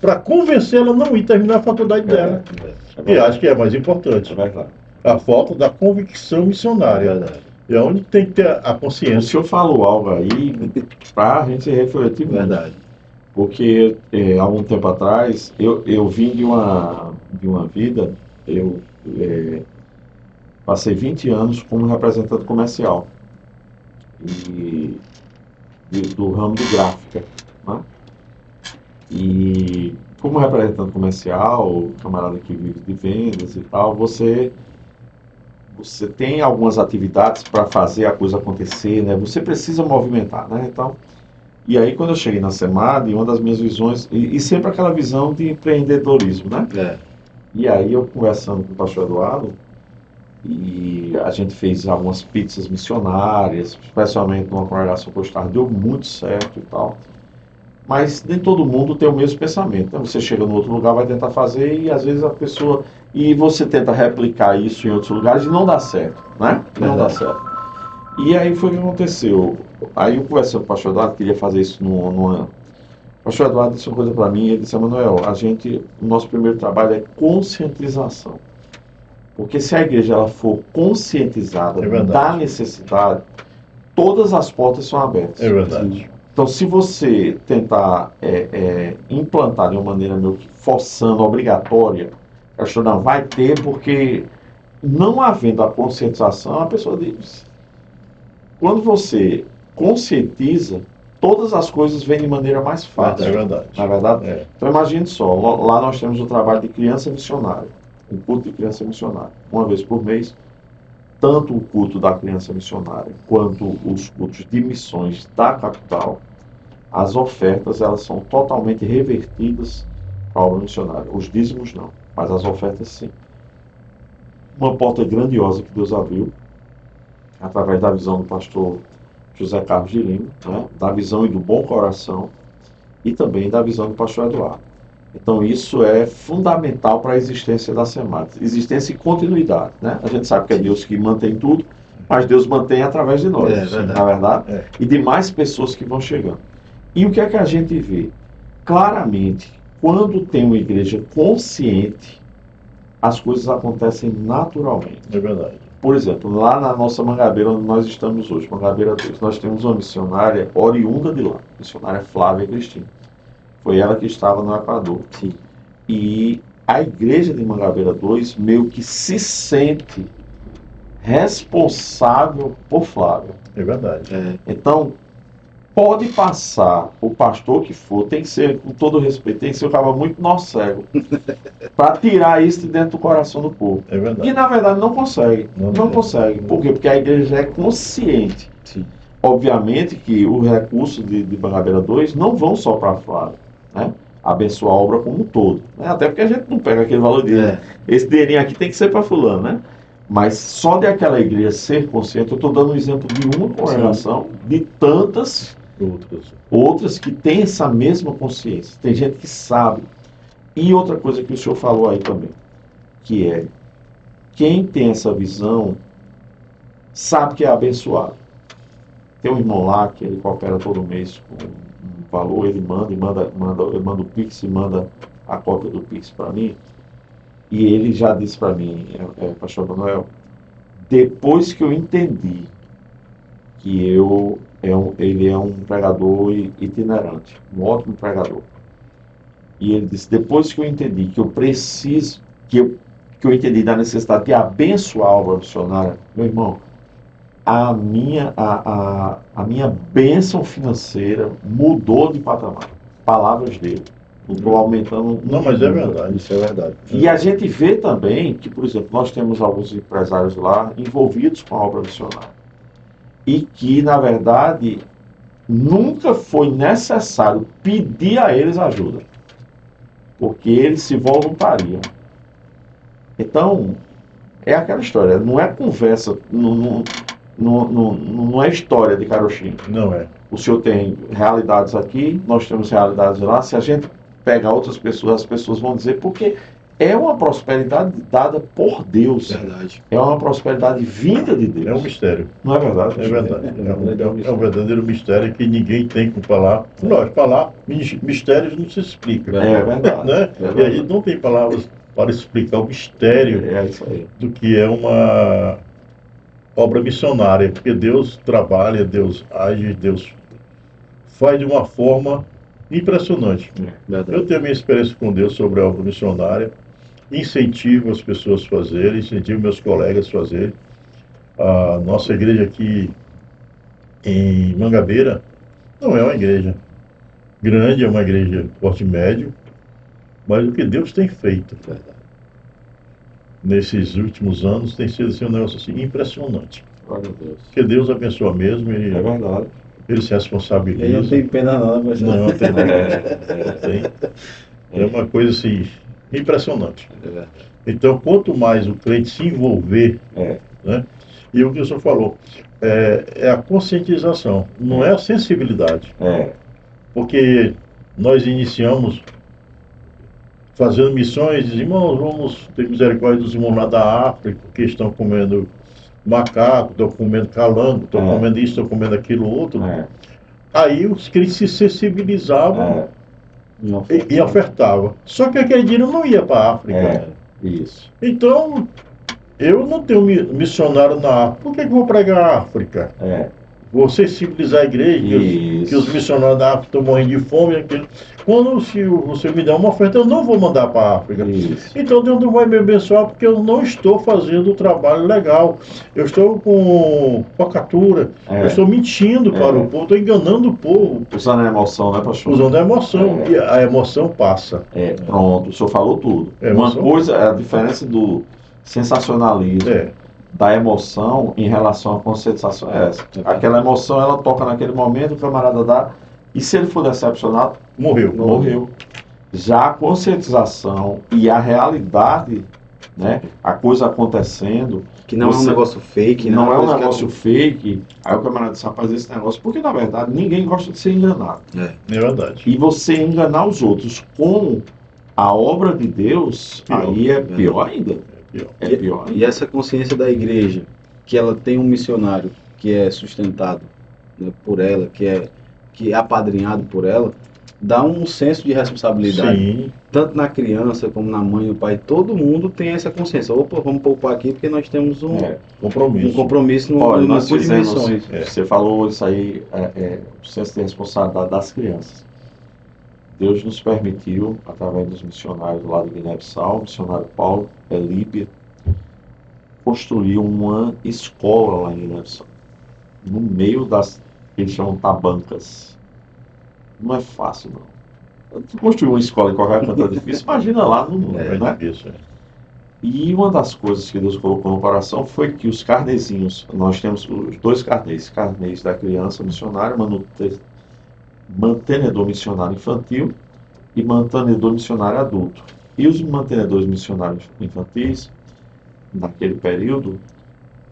para convencer ela a não ir terminar a faculdade dela. E acho que é mais importante. É verdade. A falta da convicção missionária. É onde tem que ter a O consciência. senhor falou algo aí para a gente refletir muito. Verdade. Porque há algum tempo atrás eu vim de uma vida, eu passei 20 anos como representante comercial do ramo de gráfica, né? E como representante comercial, camarada que vive de vendas e tal, você tem algumas atividades para fazer a coisa acontecer, né? Você precisa movimentar, né? Então, e aí quando eu cheguei na SEMAD, uma das minhas visões, e sempre aquela visão de empreendedorismo, né? E aí eu conversando com o pastor Eduardo, e a gente fez algumas pizzas missionárias, especialmente numa congregação que eu estava, deu muito certo e tal. Mas nem todo mundo tem o mesmo pensamento, né? Você chega no outro lugar, vai tentar fazer, e às vezes a pessoa... E você tenta replicar isso em outros lugares e não dá certo, né? Não dá certo. E aí foi o que aconteceu. Aí eu conversando com o pastor Eduardo, queria fazer isso numa... O pastor Eduardo disse uma coisa para mim, ele disse, Manuel, o nosso primeiro trabalho é conscientização. Porque se a igreja ela for conscientizada da necessidade, todas as portas são abertas. É verdade. Então, se você tentar implantar de uma maneira meio que forçando, obrigatória, a pessoa não vai ter, porque não havendo a conscientização, a pessoa diz. Quando você conscientiza, todas as coisas vêm de maneira mais fácil. É verdade. Não é verdade? É. Então, imagine só, lá nós temos o trabalho de criança missionária, um culto de criança missionária, uma vez por mês. Tanto o culto da criança missionária quanto os cultos de missões da capital, as ofertas elas são totalmente revertidas para a obra missionária. Os dízimos não, mas as ofertas sim. Uma porta grandiosa que Deus abriu, através da visão do pastor José Carlos de Lima, né, da visão e do bom coração, e também da visão do pastor Eduardo. Então isso é fundamental para a existência da SEMAD, existência e continuidade, né? A gente sabe que é Deus que mantém tudo, mas Deus mantém através de nós, não é verdade? E de mais pessoas que vão chegando. E o que é que a gente vê? Claramente, quando tem uma igreja consciente, as coisas acontecem naturalmente. É verdade. Por exemplo, lá na nossa Mangabeira, onde nós estamos hoje, Mangabeira 2, nós temos uma missionária oriunda de lá, missionária Flávia Cristina. Foi ela que estava no Equador. Sim. E a igreja de Mangabeira 2 meio que se sente responsável por Flávia. É verdade. Então, pode passar o pastor que for, tem que ser, com todo respeito, tem que ser um cara muito nó cego para tirar isso de dentro do coração do povo. É verdade. E na verdade não consegue. Não É. consegue. Por quê? Porque a igreja é consciente. Sim. Obviamente que os recursos de Mangabeira 2 não vão só para a Flávia, né? Abençoar a obra como um todo, né? Até porque a gente não pega aquele valor de esse dinheirinho aqui tem que ser para fulano, né? Mas só de aquela igreja ser consciente, eu estou dando um exemplo de uma congregação, de tantas outras que têm essa mesma consciência. Tem gente que sabe. E outra coisa que o senhor falou aí também, que é quem tem essa visão sabe que é abençoado. Tem um irmão lá que ele coopera todo mês com um valor, ele manda o Pix e manda a cópia do Pix para mim. E ele já disse para mim, pastor Manuel, depois que eu entendi que ele é um pregador itinerante, um ótimo pregador. E ele disse, depois que eu entendi que eu preciso, que eu entendi da necessidade de abençoar a obra missionária, meu irmão, a minha bênção financeira mudou de patamar. Palavras dele. Não estou aumentando. Não, mas é verdade. Isso é verdade. E a gente vê também que, por exemplo, nós temos alguns empresários lá envolvidos com a obra missionária. E que, na verdade, nunca foi necessário pedir a eles ajuda. Porque eles se voluntariam. Então, é aquela história, não é conversa, não é história de carochinho. Não é. O senhor tem realidades aqui, nós temos realidades lá. Se a gente pegar outras pessoas, as pessoas vão dizer, porque é uma prosperidade dada por Deus. Verdade. É uma prosperidade vinda de Deus. É um mistério. Não é verdade? É verdade. É um verdadeiro mistério que ninguém tem como falar. Nós falar, mistérios não se explicam. É verdade. Né? É verdade. E a gente não tem palavras para explicar o mistério É isso aí. do que é uma obra missionária, porque Deus trabalha, Deus age, Deus faz de uma forma impressionante. Verdade. Eu tenho a minha experiência com Deus sobre a obra missionária, incentivo as pessoas a fazerem, incentivo meus colegas a fazerem. A nossa igreja aqui em Mangabeira não é uma igreja grande, é uma igreja porte médio, mas o que Deus tem feito Verdade. nesses últimos anos tem sido assim, um negócio assim, impressionante. Glória a Deus. Porque Deus abençoa mesmo, É verdade. ele se responsabiliza. Ele não tem pena nada, mas Não tem nada. É. Tem. É uma coisa assim, impressionante. É verdade. Então, quanto mais o crente se envolver, É. né? E o que o senhor falou, é a conscientização, não é a sensibilidade. É. Porque nós iniciamos fazendo missões, dizemos, irmãos, vamos ter misericórdia dos irmãos lá da África, que estão comendo macaco, estão comendo calango, estão comendo isso, estão comendo aquilo outro. É. Aí os crentes se sensibilizavam É. e ofertavam. Só que aquele dinheiro não ia para a África. É. Isso. Então, eu não tenho missionário na África. Por que eu vou pregar a África? É. Vou sensibilizar a igreja, que os missionários da África estão morrendo de fome. Aquilo. Quando você me der uma oferta, eu não vou mandar para a África. Isso. Então Deus não vai me abençoar porque eu não estou fazendo o trabalho legal. Eu estou com focatura, eu estou mentindo para o povo, estou enganando o povo. Usando a emoção, né, pastor? Usando a emoção. E a emoção passa. É, pronto, o senhor falou tudo. É, Uma emoção. coisa, a diferença do sensacionalismo, É. da emoção em relação à conscientização é essa. Aquela emoção, ela toca naquele momento, o camarada dá, e se ele for decepcionado, Morreu. morreu. Já a conscientização e a realidade, né, a coisa acontecendo, Que não é um Você- negócio fake, não é um coisa que negócio fake, aí o camarada diz, rapaz, esse negócio, porque na verdade ninguém gosta de ser enganado. É verdade. E você enganar os outros com a obra de Deus, Pior. aí é pior ainda. Pior. É pior E ainda. essa consciência da igreja, que ela tem um missionário que é sustentado, né, por ela, que é apadrinhado por ela, dá um senso de responsabilidade. Sim. Tanto na criança como na mãe e no pai, todo mundo tem essa consciência. Opa, vamos poupar aqui porque nós temos um Compromisso. compromisso no Olha, no nós grupo de fizemos, missões. você falou isso aí, o senso de responsabilidade das crianças. Deus nos permitiu, através dos missionários lá de Guiné-Bissau, o missionário Paulo, Líbia, construir uma escola lá em Guiné-Bissau, no meio das, que eles chamam tabancas. Não é fácil, não. Construir uma escola em qualquer canto é difícil, imagina lá no mundo, É né? difícil. E uma das coisas que Deus colocou no coração foi que os carnezinhos, nós temos os dois carnês da criança missionária, mantenedor missionário infantil e mantenedor missionário adulto. E os mantenedores missionários infantis, naquele período,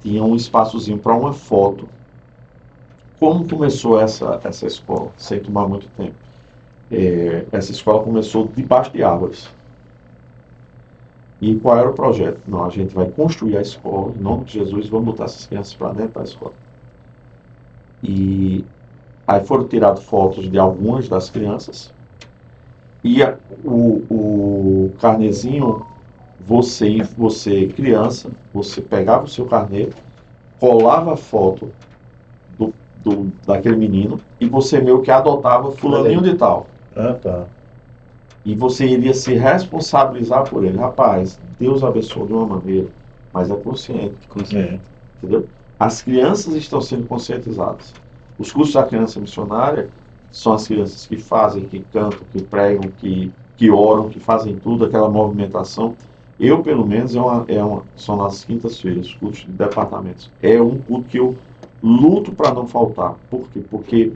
tinham um espaçozinho para uma foto. Como começou essa escola? Sem tomar muito tempo. Essa escola começou debaixo de árvores. E qual era o projeto? Não, a gente vai construir a escola, em nome de Jesus, vamos botar essas crianças para dentro da escola. E aí foram tiradas fotos de algumas das crianças. E o carnezinho, você criança, você pegava o seu carnê, colava a foto daquele menino e você meio que adotava fulaninho de tal. Ah, tá. E você iria se responsabilizar por ele. Rapaz, Deus abençoou de uma maneira, mas é consciente. É. Entendeu? As crianças estão sendo conscientizadas. Os cursos da criança missionária são as crianças que fazem, que cantam, que pregam, que que oram, que fazem tudo, aquela movimentação. Eu, pelo menos, são nas quintas-feiras, cultos de departamentos. É um culto que eu luto para não faltar. Por quê? Porque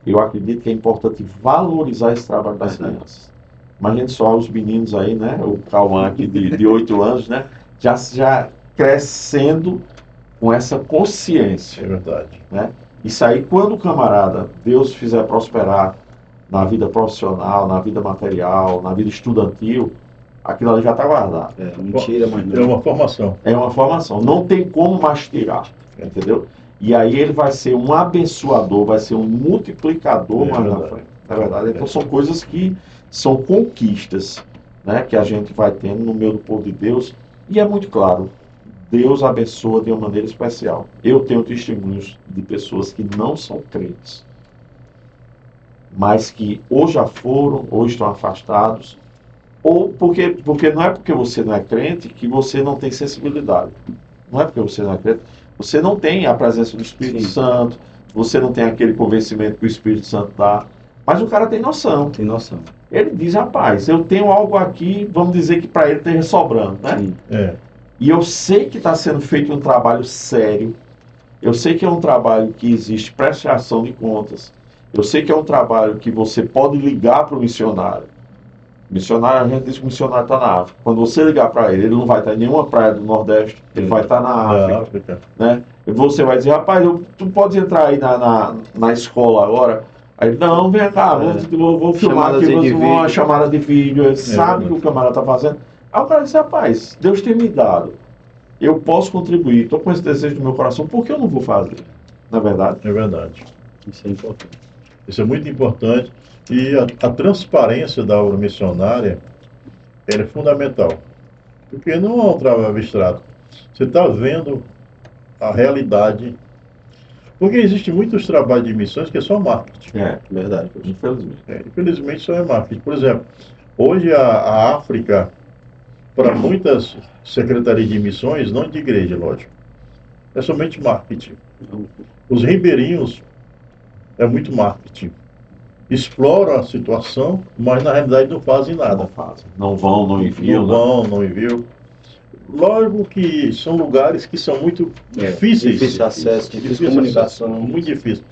eu acredito que é importante valorizar esse trabalho das crianças. Imagina só os meninos aí, né? O Cauã aqui de 8 anos, né? Já crescendo com essa consciência. É verdade. Né? Isso aí, quando o camarada, Deus fizer prosperar na vida profissional, na vida material, na vida estudantil, aquilo ali já está guardado. Não tira, mas É uma formação. É uma formação. Não tem como mais tirar, entendeu? E aí ele vai ser um abençoador, vai ser um multiplicador mais na frente. Na verdade, então são coisas que são conquistas, né, que a gente vai tendo no meio do povo de Deus. E é muito claro, Deus abençoa de uma maneira especial. Eu tenho testemunhos de pessoas que não são crentes, mas que ou já foram, ou estão afastados, ou porque não é porque você não é crente que você não tem sensibilidade. Não é porque você não é crente. Você não tem a presença do Espírito Santo, você não tem aquele convencimento que o Espírito Santo dá, mas o cara tem noção. Tem noção. Ele diz, rapaz, eu tenho algo aqui, vamos dizer que para ele esteja sobrando, né? Sim. E eu sei que está sendo feito um trabalho sério, eu sei que é um trabalho que existe prestação de contas, eu sei que é um trabalho que você pode ligar para o missionário. Missionário, a gente diz que o missionário está na África. Quando você ligar para ele, ele não vai estar em nenhuma praia do Nordeste, ele vai estar na África. Né? E você vai dizer, rapaz, tu pode entrar aí na escola agora. Aí, não, vem cá, vou filmar aqui, uma chamada de vídeo. Ele sabe o que o camarada está fazendo. Aí o cara diz, rapaz, Deus tem me dado. Eu posso contribuir, estou com esse desejo no meu coração, por que eu não vou fazer? Na verdade? É verdade. Isso é importante. Isso é muito importante. E a transparência da obra missionária é fundamental. Porque não é um trabalho abstrato. Você está vendo a realidade. Porque existem muitos trabalhos de missões que é só marketing. É, verdade, infelizmente. Infelizmente só é marketing. Por exemplo, hoje a África, para muitas secretarias de missões, não de igreja, lógico, é somente marketing. Os ribeirinhos é muito marketing. Exploram a situação, mas na realidade não fazem nada. Não fazem. Não vão, não enviam. Não enviam. Lógico que são lugares que são muito difíceis. Difícil acesso, difícil comunicação. Muito difícil.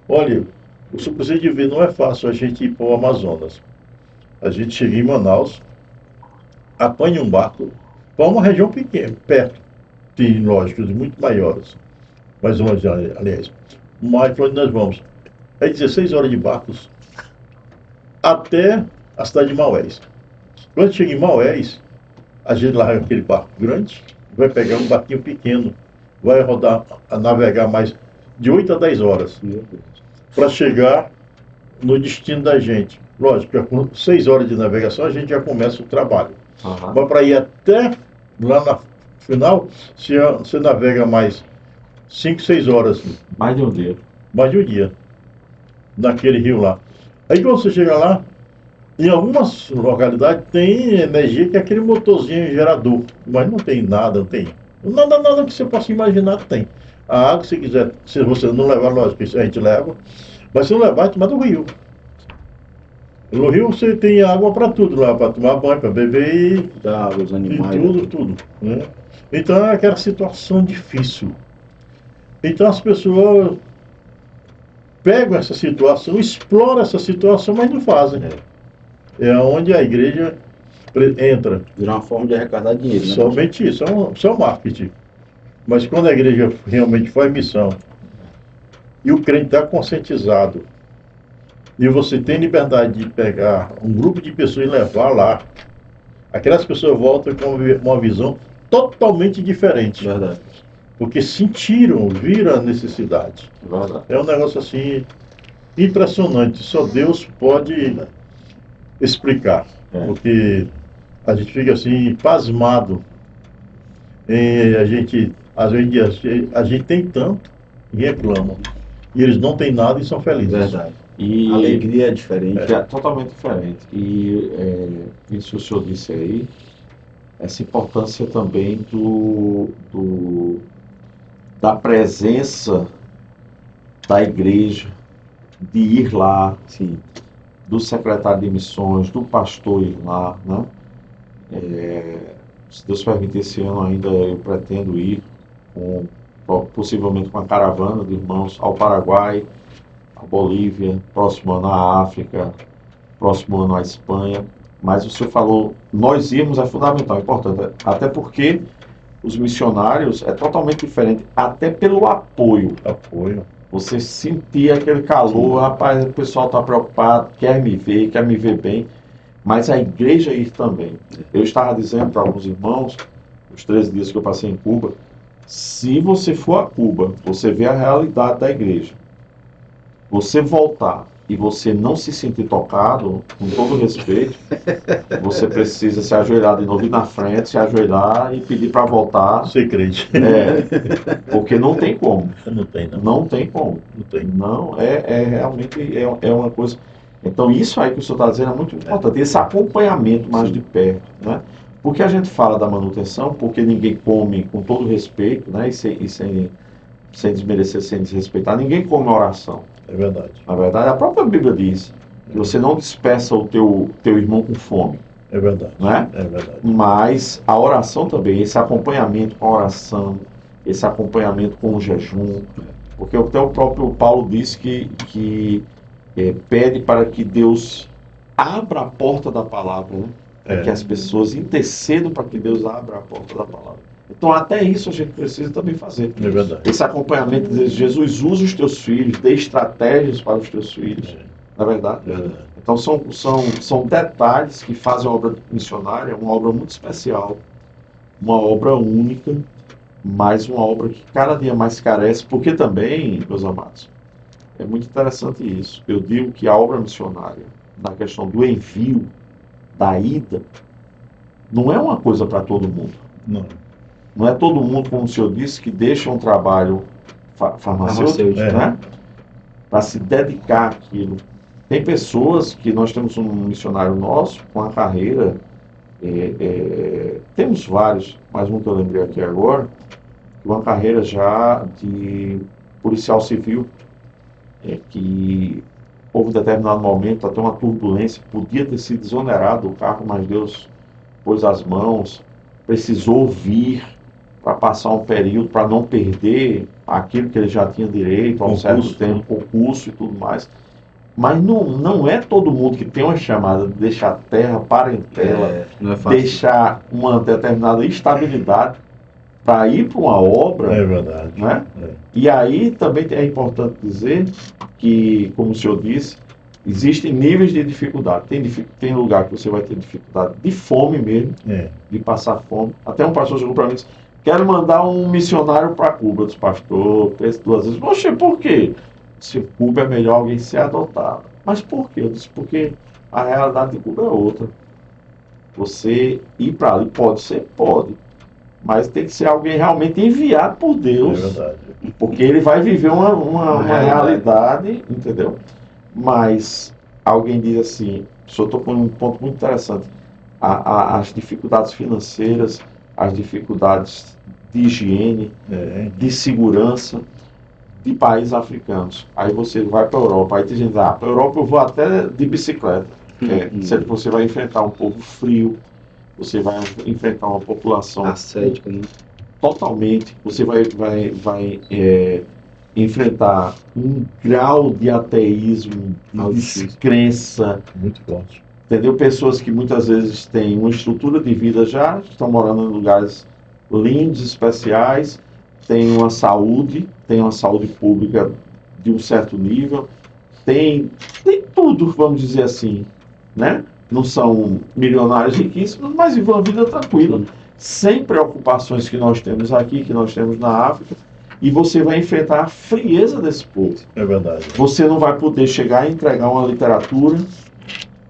Olha, você precisa de ver, não é fácil a gente ir para o Amazonas. A gente chega em Manaus, apanha um barco para uma região pequena, perto. Tem lógicos muito maiores. Mais longe, aliás. Mas para onde nós vamos? É 16 horas de barcos até a cidade de Maués. Quando chega em Maués, a gente larga aquele barco grande, vai pegar um barquinho pequeno, vai rodar, a navegar mais de 8 a 10 horas para chegar no destino da gente. Lógico que com 6 horas de navegação a gente já começa o trabalho. Mas para ir até lá na final, você navega mais 5, 6 horas. Mais de um dia. Mais de um dia. Naquele rio lá. Aí quando você chega lá, em algumas localidades tem energia que é aquele motorzinho gerador, mas não tem nada, não tem. Nada que você possa imaginar tem. A água, se quiser, se você não levar, lógico, a gente leva, mas se não levar, toma do rio. No rio você tem água para tudo lá, para tomar banho, para beber e água, os animais, tudo. Né? Então é aquela situação difícil. Então as pessoas pegam essa situação, exploram essa situação, mas não fazem. É onde a igreja entra. Virar uma forma de arrecadar dinheiro. Né? Somente isso, só marketing. Mas quando a igreja realmente faz missão e o crente está conscientizado e você tem liberdade de pegar um grupo de pessoas e levar lá, aquelas pessoas voltam com uma visão totalmente diferente. Verdade. Porque viram a necessidade. Verdade. É um negócio assim impressionante. Só Deus pode explicar. Porque a gente fica assim pasmado. Às vezes a gente tem tanto e reclama. E eles não têm nada e são felizes. Verdade. E a alegria é diferente. É totalmente diferente. E isso que o senhor disse aí, essa importância também da presença da igreja, de ir lá, sim, do secretário de missões, do pastor ir lá, né? Se Deus permitir, esse ano ainda eu pretendo ir, possivelmente com uma caravana de irmãos ao Paraguai, à Bolívia, próximo ano à África, próximo ano à Espanha. Mas o senhor falou, nós irmos é fundamental, é importante, até porque os missionários é totalmente diferente, até pelo apoio. Você sentir aquele calor, rapaz, o pessoal está preocupado, quer me ver bem, mas a igreja ir também. Eu estava dizendo para alguns irmãos, os 13 dias que eu passei em Cuba, se você for a Cuba, você vê a realidade da igreja, você voltar e você não se sentir tocado, com todo respeito, você precisa se ajoelhar de novo, ir na frente, se ajoelhar e pedir para voltar. Ser crente. Porque não tem como. Não tem, não. Não tem como. Não tem. Não, realmente uma coisa. Então, isso aí que o senhor está dizendo é muito importante, esse acompanhamento mais de perto, né? Porque a gente fala da manutenção, porque ninguém come, com todo respeito, né? E sem desmerecer, sem desrespeitar, ninguém come oração. É verdade. Na verdade, a própria Bíblia diz que você não despeça o teu irmão com fome. É verdade. Né? É verdade. Mas a oração também, esse acompanhamento com a oração, esse acompanhamento com o jejum, porque até o próprio Paulo diz que pede para que Deus abra a porta da palavra, né? Para que as pessoas intercedam para que Deus abra a porta da palavra. Então, até isso a gente precisa também fazer. É verdade. Esse acompanhamento, de Jesus, usa os teus filhos, dê estratégias para os teus filhos. Não é verdade? É verdade. Então, são detalhes que fazem a obra missionária uma obra muito especial, uma obra única, mas uma obra que cada dia mais carece, porque também, meus amados, é muito interessante isso. Eu digo que a obra missionária, na questão do envio, da ida, não é uma coisa para todo mundo. Não. Não é todo mundo, como o senhor disse, que deixa um trabalho farmacêutico, né? Para se dedicar àquilo. Tem pessoas que nós temos um missionário nosso com a carreira, temos vários, mas um que eu lembrei aqui agora, uma carreira já de policial civil, que houve um determinado momento, até uma turbulência, podia ter sido exonerado o carro, mas Deus pôs as mãos, precisou vir para passar um período, para não perder aquilo que ele já tinha direito a um certo tempo, concurso e tudo mais. Mas não é todo mundo que tem uma chamada de deixar terra, parentela, deixar uma determinada estabilidade para ir para uma obra. É verdade. Né? E aí também é importante dizer que, como o senhor disse, existem níveis de dificuldade. Tem lugar que você vai ter dificuldade de fome mesmo, de passar fome. Até um pastor chegou para mim e disse: quero mandar um missionário para Cuba. Eu disse: pastor, pense 2 vezes. Poxa, por quê? Se Cuba é melhor alguém ser adotado. Mas por quê? Eu disse: porque a realidade de Cuba é outra. Você ir para ali pode ser? Pode. Mas tem que ser alguém realmente enviado por Deus. É verdade. Porque ele vai viver uma realidade, entendeu? Mas alguém diz assim, o senhor tocou num ponto muito interessante, as dificuldades financeiras, as dificuldades de higiene, de segurança de países africanos. Aí você vai para a Europa, aí tem gente, para a Europa eu vou até de bicicleta. Você vai enfrentar um povo frio, você vai enfrentar uma população ascética, né? Totalmente. Você vai enfrentar um grau de ateísmo, de descrença. Muito forte. Entendeu? Pessoas que muitas vezes têm uma estrutura de vida já, estão morando em lugares lindos, especiais, têm uma saúde pública de um certo nível, tem tudo, vamos dizer assim, né? Não são milionários riquíssimos, mas vivem uma vida tranquila, sem preocupações que nós temos aqui, que nós temos na África, e você vai enfrentar a frieza desse povo. É verdade. Você não vai poder chegar e entregar uma literatura,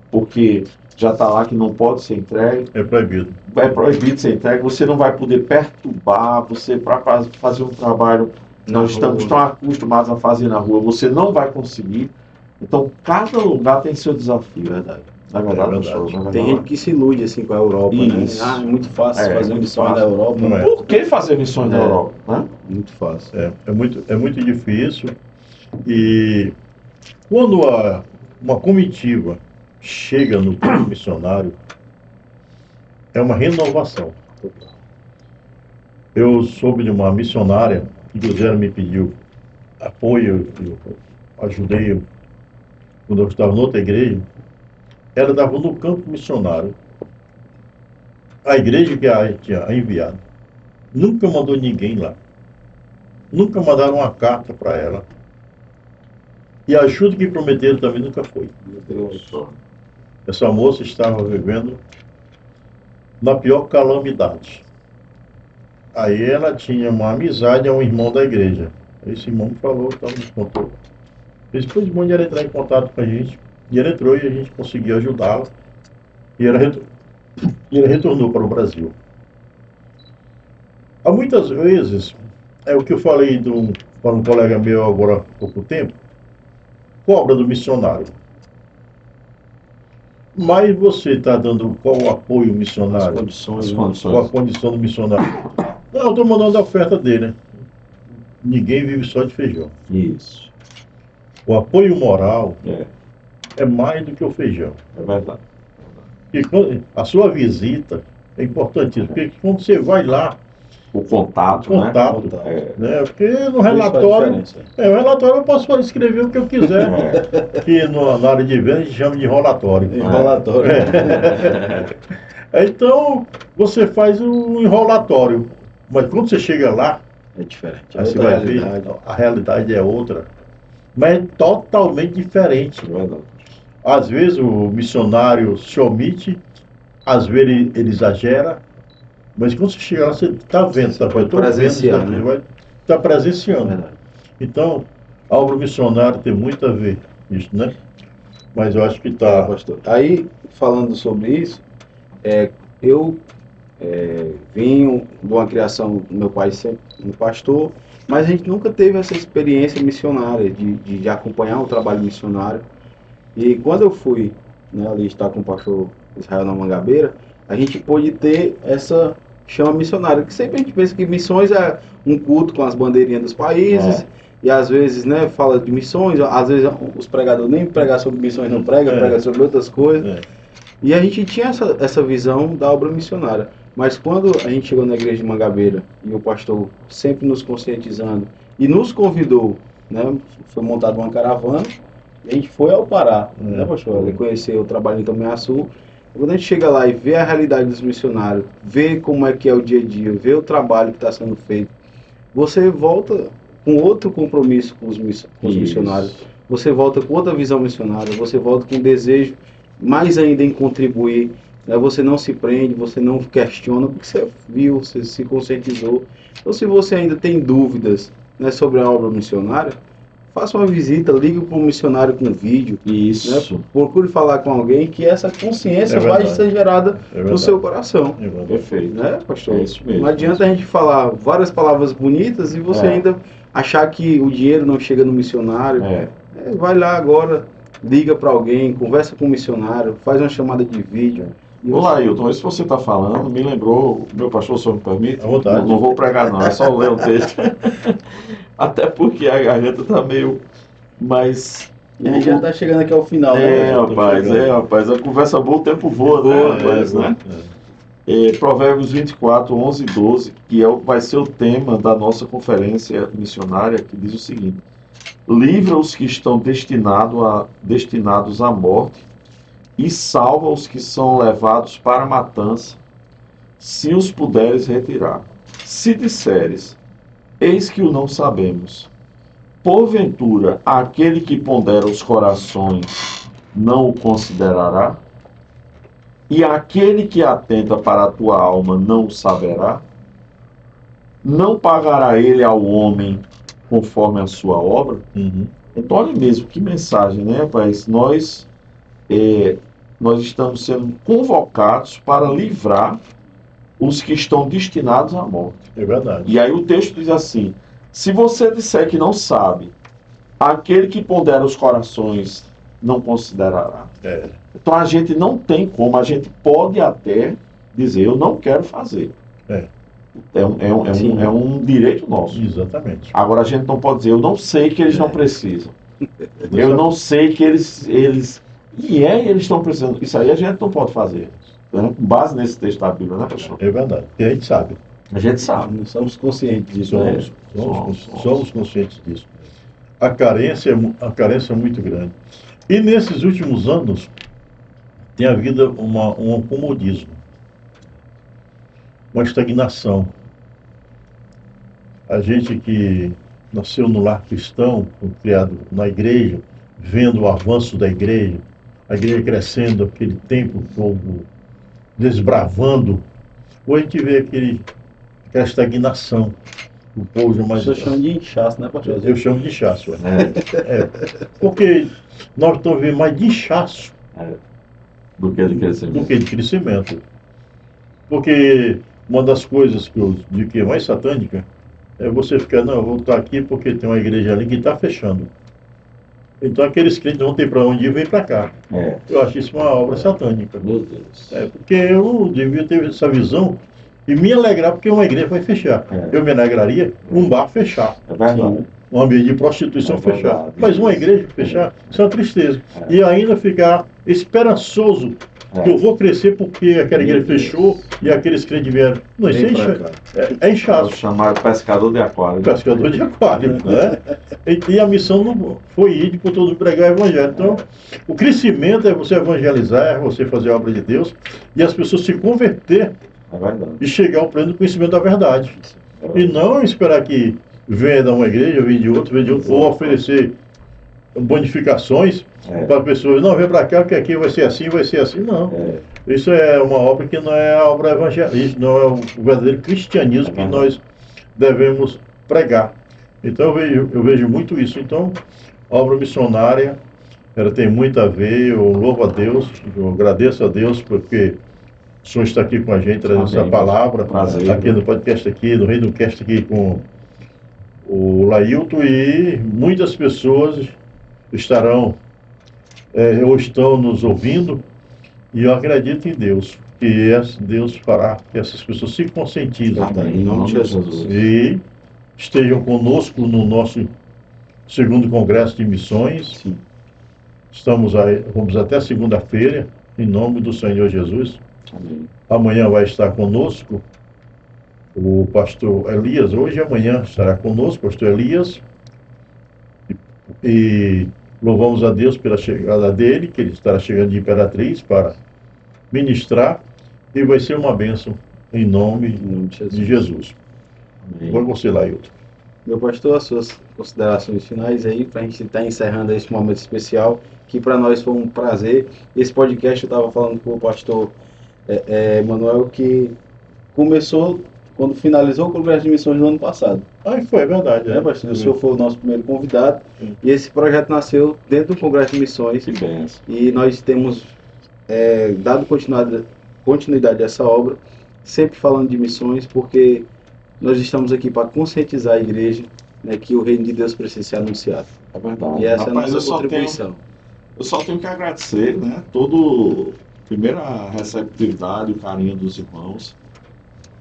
porque já está lá que não pode ser entregue. É proibido. É proibido ser entregue. Você não vai poder perturbar, você para fazer um trabalho que nós estamos tão acostumados a fazer na rua, você não vai conseguir. Então, cada lugar tem seu desafio. Verdade. Na verdade, professor, tem gente que se ilude assim com a Europa, isso, né? É muito fácil fazer muito missões fácil. da Europa. Não é. Por que fazer missões na Europa? Né? Muito fácil. É muito difícil. E quando uma comitiva chega no campo missionário é uma renovação. Eu soube de uma missionária, inclusive ela me pediu apoio, eu ajudei quando eu estava em outra igreja. Ela estava no campo missionário. A igreja que a tinha enviado nunca mandou ninguém lá. Nunca mandaram uma carta para ela. E a ajuda que prometeram também nunca foi. Meu Deus. Essa moça estava vivendo na pior calamidade. Aí ela tinha uma amizade a um irmão da igreja. Esse irmão me falou, então me contou. Depois de ela entrar em contato com a gente. E ela entrou e a gente conseguiu ajudá-la. E ela retornou para o Brasil. Há muitas vezes, é o que eu falei para um colega meu agora há pouco tempo, cobra do missionário. Mas você está dando qual o apoio missionário? As condições. Qual a condição do missionário? Não, eu estou mandando a oferta dele. Né? Ninguém vive só de feijão. Isso. O apoio moral É mais do que o feijão. verdade. E a sua visita é importantíssima, porque quando você vai lá, O contato, contato, né? né? Porque no relatório, o relatório eu posso escrever o que eu quiser, que na área de venda a gente chama de enrolatório. Enrolatório. Então, você faz um enrolatório, mas quando você chega lá, É diferente. aí você vai ver, a realidade é outra, mas é totalmente diferente. É verdade. Às vezes o missionário se omite, às vezes ele exagera, mas quando você chega lá, você está vendo, está presenciando, né? vai estar presenciando. Verdade. Então, a obra missionária tem muito a ver com isso, né? Mas eu acho que está... Pastor. Aí, falando sobre isso, eu vim de uma criação, meu pai sempre um pastor, mas a gente nunca teve essa experiência missionária, de acompanhar um trabalho missionário. E quando eu fui, né, ali estar com o pastor Israel na Mangabeira, a gente pôde ter essa chama missionária, que sempre a gente pensa que missões é um culto com as bandeirinhas dos países, e às vezes, né, fala de missões, às vezes os pregadores nem pregam sobre missões, não pregam sobre outras coisas. E a gente tinha essa visão da obra missionária. Mas quando a gente chegou na igreja de Mangabeira, e o pastor sempre nos conscientizando, e nos convidou, né, foi montada uma caravana, e a gente foi ao Pará, né, pastor? Ele conheceu o trabalho em Tamiaçu. Quando a gente chega lá e vê a realidade dos missionários, vê como é que é o dia a dia, vê o trabalho que está sendo feito, você volta com outro compromisso com os missionários, você volta com outra visão missionária, você volta com um desejo mais ainda em contribuir, né? Você não se prende, você não questiona, porque você viu, você se conscientizou. Ou se você ainda tem dúvidas, né, sobre a obra missionária, faça uma visita, ligue para um missionário com vídeo. Isso. Né? Procure falar com alguém que essa consciência vai ser gerada no seu coração. Perfeito. Né, pastor? É isso mesmo. Não adianta a gente falar várias palavras bonitas e você ainda achar que o dinheiro não chega no missionário. Vai lá agora, liga para alguém, conversa com o missionário, faz uma chamada de vídeo. Olá, Hilton, isso que você está falando me lembrou, meu pastor, o senhor me permite? À vontade. Não vou pregar não, é só ler o texto. Até porque a garganta está meio mais... E a gente já está chegando aqui ao final. Rapaz, a conversa boa, o tempo voa, né, rapaz, né? Provérbios 24, 11 e 12, que vai ser o tema da nossa conferência missionária, que diz o seguinte: livra os que estão destinados à morte e salva os que são levados para a matança, se os puderes retirar. Se disseres, eis que o não sabemos, porventura aquele que pondera os corações não o considerará? E aquele que atenta para a tua alma não o saberá? Não pagará ele ao homem conforme a sua obra? Então, olha mesmo, que mensagem, né, rapaz? Nós estamos sendo convocados para livrar os que estão destinados à morte. É verdade. E aí o texto diz assim: se você disser que não sabe, aquele que pondera os corações não considerará. Então a gente não tem como, a gente pode até dizer, eu não quero fazer. É um direito nosso. Exatamente. Agora a gente não pode dizer, eu não sei que eles não precisam. Eu não sei que eles E eles estão precisando. Isso aí a gente não pode fazer. Né? Com base nesse texto da Bíblia, né, pastor? É verdade. E a gente sabe. A gente sabe. Nós somos conscientes disso. Né? Somos conscientes disso. A carência é muito grande. E nesses últimos anos tem havido um comodismo, uma estagnação. A gente que nasceu no lar cristão, foi criado na igreja, vendo o avanço da igreja, a igreja crescendo, aquele tempo todo desbravando, ou a gente vê aquela estagnação. O povo jamais. Você chama de inchaço, né, pastor? Eu chamo de inchaço. Porque nós estamos vendo mais de inchaço do que de crescimento. Porque uma das coisas que eu digo que é mais satânica é você ficar, não, eu vou estar aqui porque tem uma igreja ali que está fechando. Então aqueles crentes não tem para onde ir, vem para cá. Eu acho isso uma obra satânica. Meu Deus. Porque eu devia ter essa visão e me alegrar porque uma igreja vai fechar. Eu me alegraria um bar fechar. É verdade. Um ambiente de prostituição fechar. Mas uma igreja fechar, isso é uma tristeza. E ainda ficar esperançoso que eu vou crescer porque aquela igreja fechou e aqueles crentes vieram. Não, isso é inchaço. Chamado pescador de aquário. Pescador de aquário, né? E a missão não foi ir por todo pregar o evangelho. Então, o crescimento é você evangelizar, é você fazer a obra de Deus e as pessoas se converter e chegar ao pleno conhecimento da verdade. E não esperar que venha de uma igreja, venha de outra, ou oferecer bonificações para pessoas, não, vem para cá, porque aqui vai ser assim, não. Isso é uma obra que não é a obra evangelística, não é o verdadeiro cristianismo que nós devemos pregar. Então eu vejo muito isso. Então, a obra missionária, ela tem muito a ver, eu louvo a Deus, eu agradeço a Deus, porque o senhor está aqui com a gente, trazendo essa palavra, aqui no podcast, aqui, no Reino do Cast, aqui com o Lailton, e muitas pessoas estarão ou estão nos ouvindo, e eu acredito em Deus, que Deus fará que essas pessoas se conscientizem em nome de Jesus e estejam conosco no nosso segundo congresso de missões. Sim. Vamos até segunda-feira, em nome do Senhor Jesus. Amém. Amanhã vai estar conosco o pastor Elias, hoje e amanhã estará conosco o pastor Elias, e louvamos a Deus pela chegada dele, que ele estará chegando de Imperatriz para ministrar, e vai ser uma bênção em nome de Jesus. Foi você, Lailton. Meu pastor, as suas considerações finais aí, para a gente estar encerrando esse momento especial, que para nós foi um prazer. Esse podcast eu estava falando com o pastor Manuel, que começou quando finalizou o Congresso de Missões no ano passado. Foi, é verdade. Pastor? O senhor foi o nosso primeiro convidado, e esse projeto nasceu dentro do Congresso de Missões. Que benção. E nós temos dado continuidade a essa obra, sempre falando de missões, porque nós estamos aqui para conscientizar a igreja, né, que o reino de Deus precisa ser anunciado. É verdade. E essa é a nossa contribuição. Eu só tenho que agradecer, né, primeiro a receptividade, o carinho dos irmãos,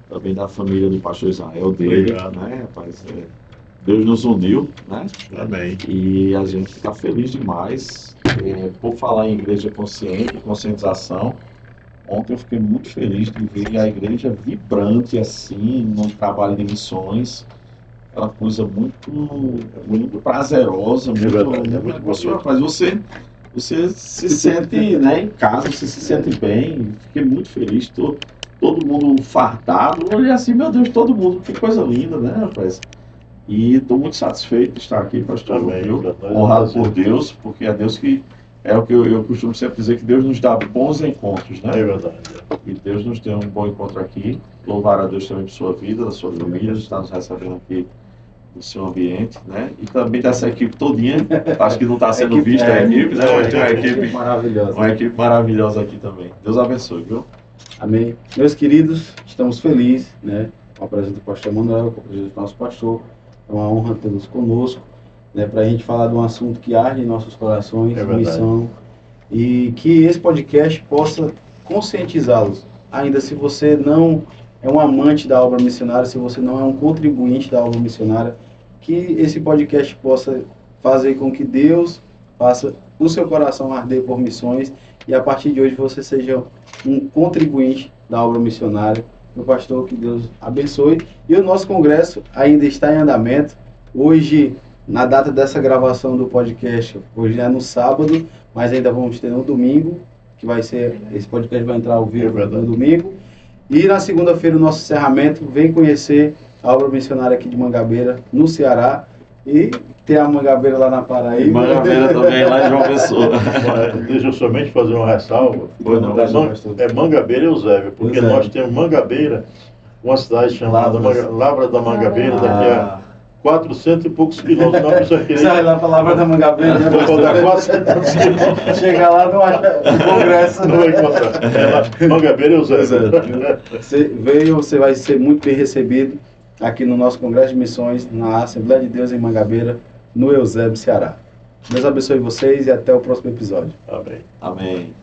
também da família do pastor Israel, dele, né, rapaz, Deus nos uniu, né? Amém. E a gente fica feliz demais por falar em igreja consciente, conscientização. Ontem eu fiquei muito feliz de ver a igreja vibrante assim, no trabalho de missões. Aquela coisa muito prazerosa, muito gostosa. Mas você se sente, né, em casa, você se sente bem. Fiquei muito feliz, todo mundo fartado. Olhei assim, meu Deus, todo mundo, que coisa linda, né, rapaz? E estou muito satisfeito de estar aqui, pastor. Honrado por Deus, porque é Deus que é o que eu costumo sempre dizer, que Deus nos dá bons encontros, né? É verdade. E Deus nos deu um bom encontro aqui. Louvar a Deus também por sua vida, da sua família, de estar nos recebendo aqui no seu ambiente, né? E também dessa equipe todinha. Acho que não está sendo vista a equipe, né? Mas tem uma equipe maravilhosa. Uma equipe maravilhosa aqui também. Deus abençoe, viu? Amém. Meus queridos, estamos felizes, né? Com a presença do pastor Manuel, com a presença do nosso pastor. É uma honra tê-los conosco, né? Para a gente falar de um assunto que arde em nossos corações, missão. E que esse podcast possa conscientizá-los. Ainda se você não é um amante da obra missionária, se você não é um contribuinte da obra missionária, que esse podcast possa fazer com que Deus faça o seu coração arder por missões e a partir de hoje você seja um contribuinte da obra missionária. Meu pastor, que Deus abençoe. E o nosso congresso ainda está em andamento. Hoje, na data dessa gravação do podcast, hoje é no sábado, mas ainda vamos ter no domingo, que vai ser, esse podcast vai entrar ao vivo no domingo. E na segunda-feira o nosso encerramento, vem conhecer a obra missionária aqui de Mangabeira, no Ceará, e tem a Mangabeira lá na Paraíba. E Mangabeira também, lá em João Pessoa. Deixa eu somente fazer uma ressalva. É Mangabeira e Eusébio, porque Eusébio. Nós temos Mangabeira, uma cidade chamada Lavra da Mangabeira, daqui a 400 e poucos quilômetros. Não precisa querer. Sai lá para Lavra da Mangabeira, né? Vou rodar 400 quilômetros. Chega lá, não acha o congresso. Não vai encontrar. É lá, Mangabeira e Eusébio. Você veio, você vai ser muito bem recebido aqui no nosso Congresso de Missões, na Assembleia de Deus em Mangabeira, no Eusébio, Ceará. Deus abençoe vocês e até o próximo episódio. Amém. Amém.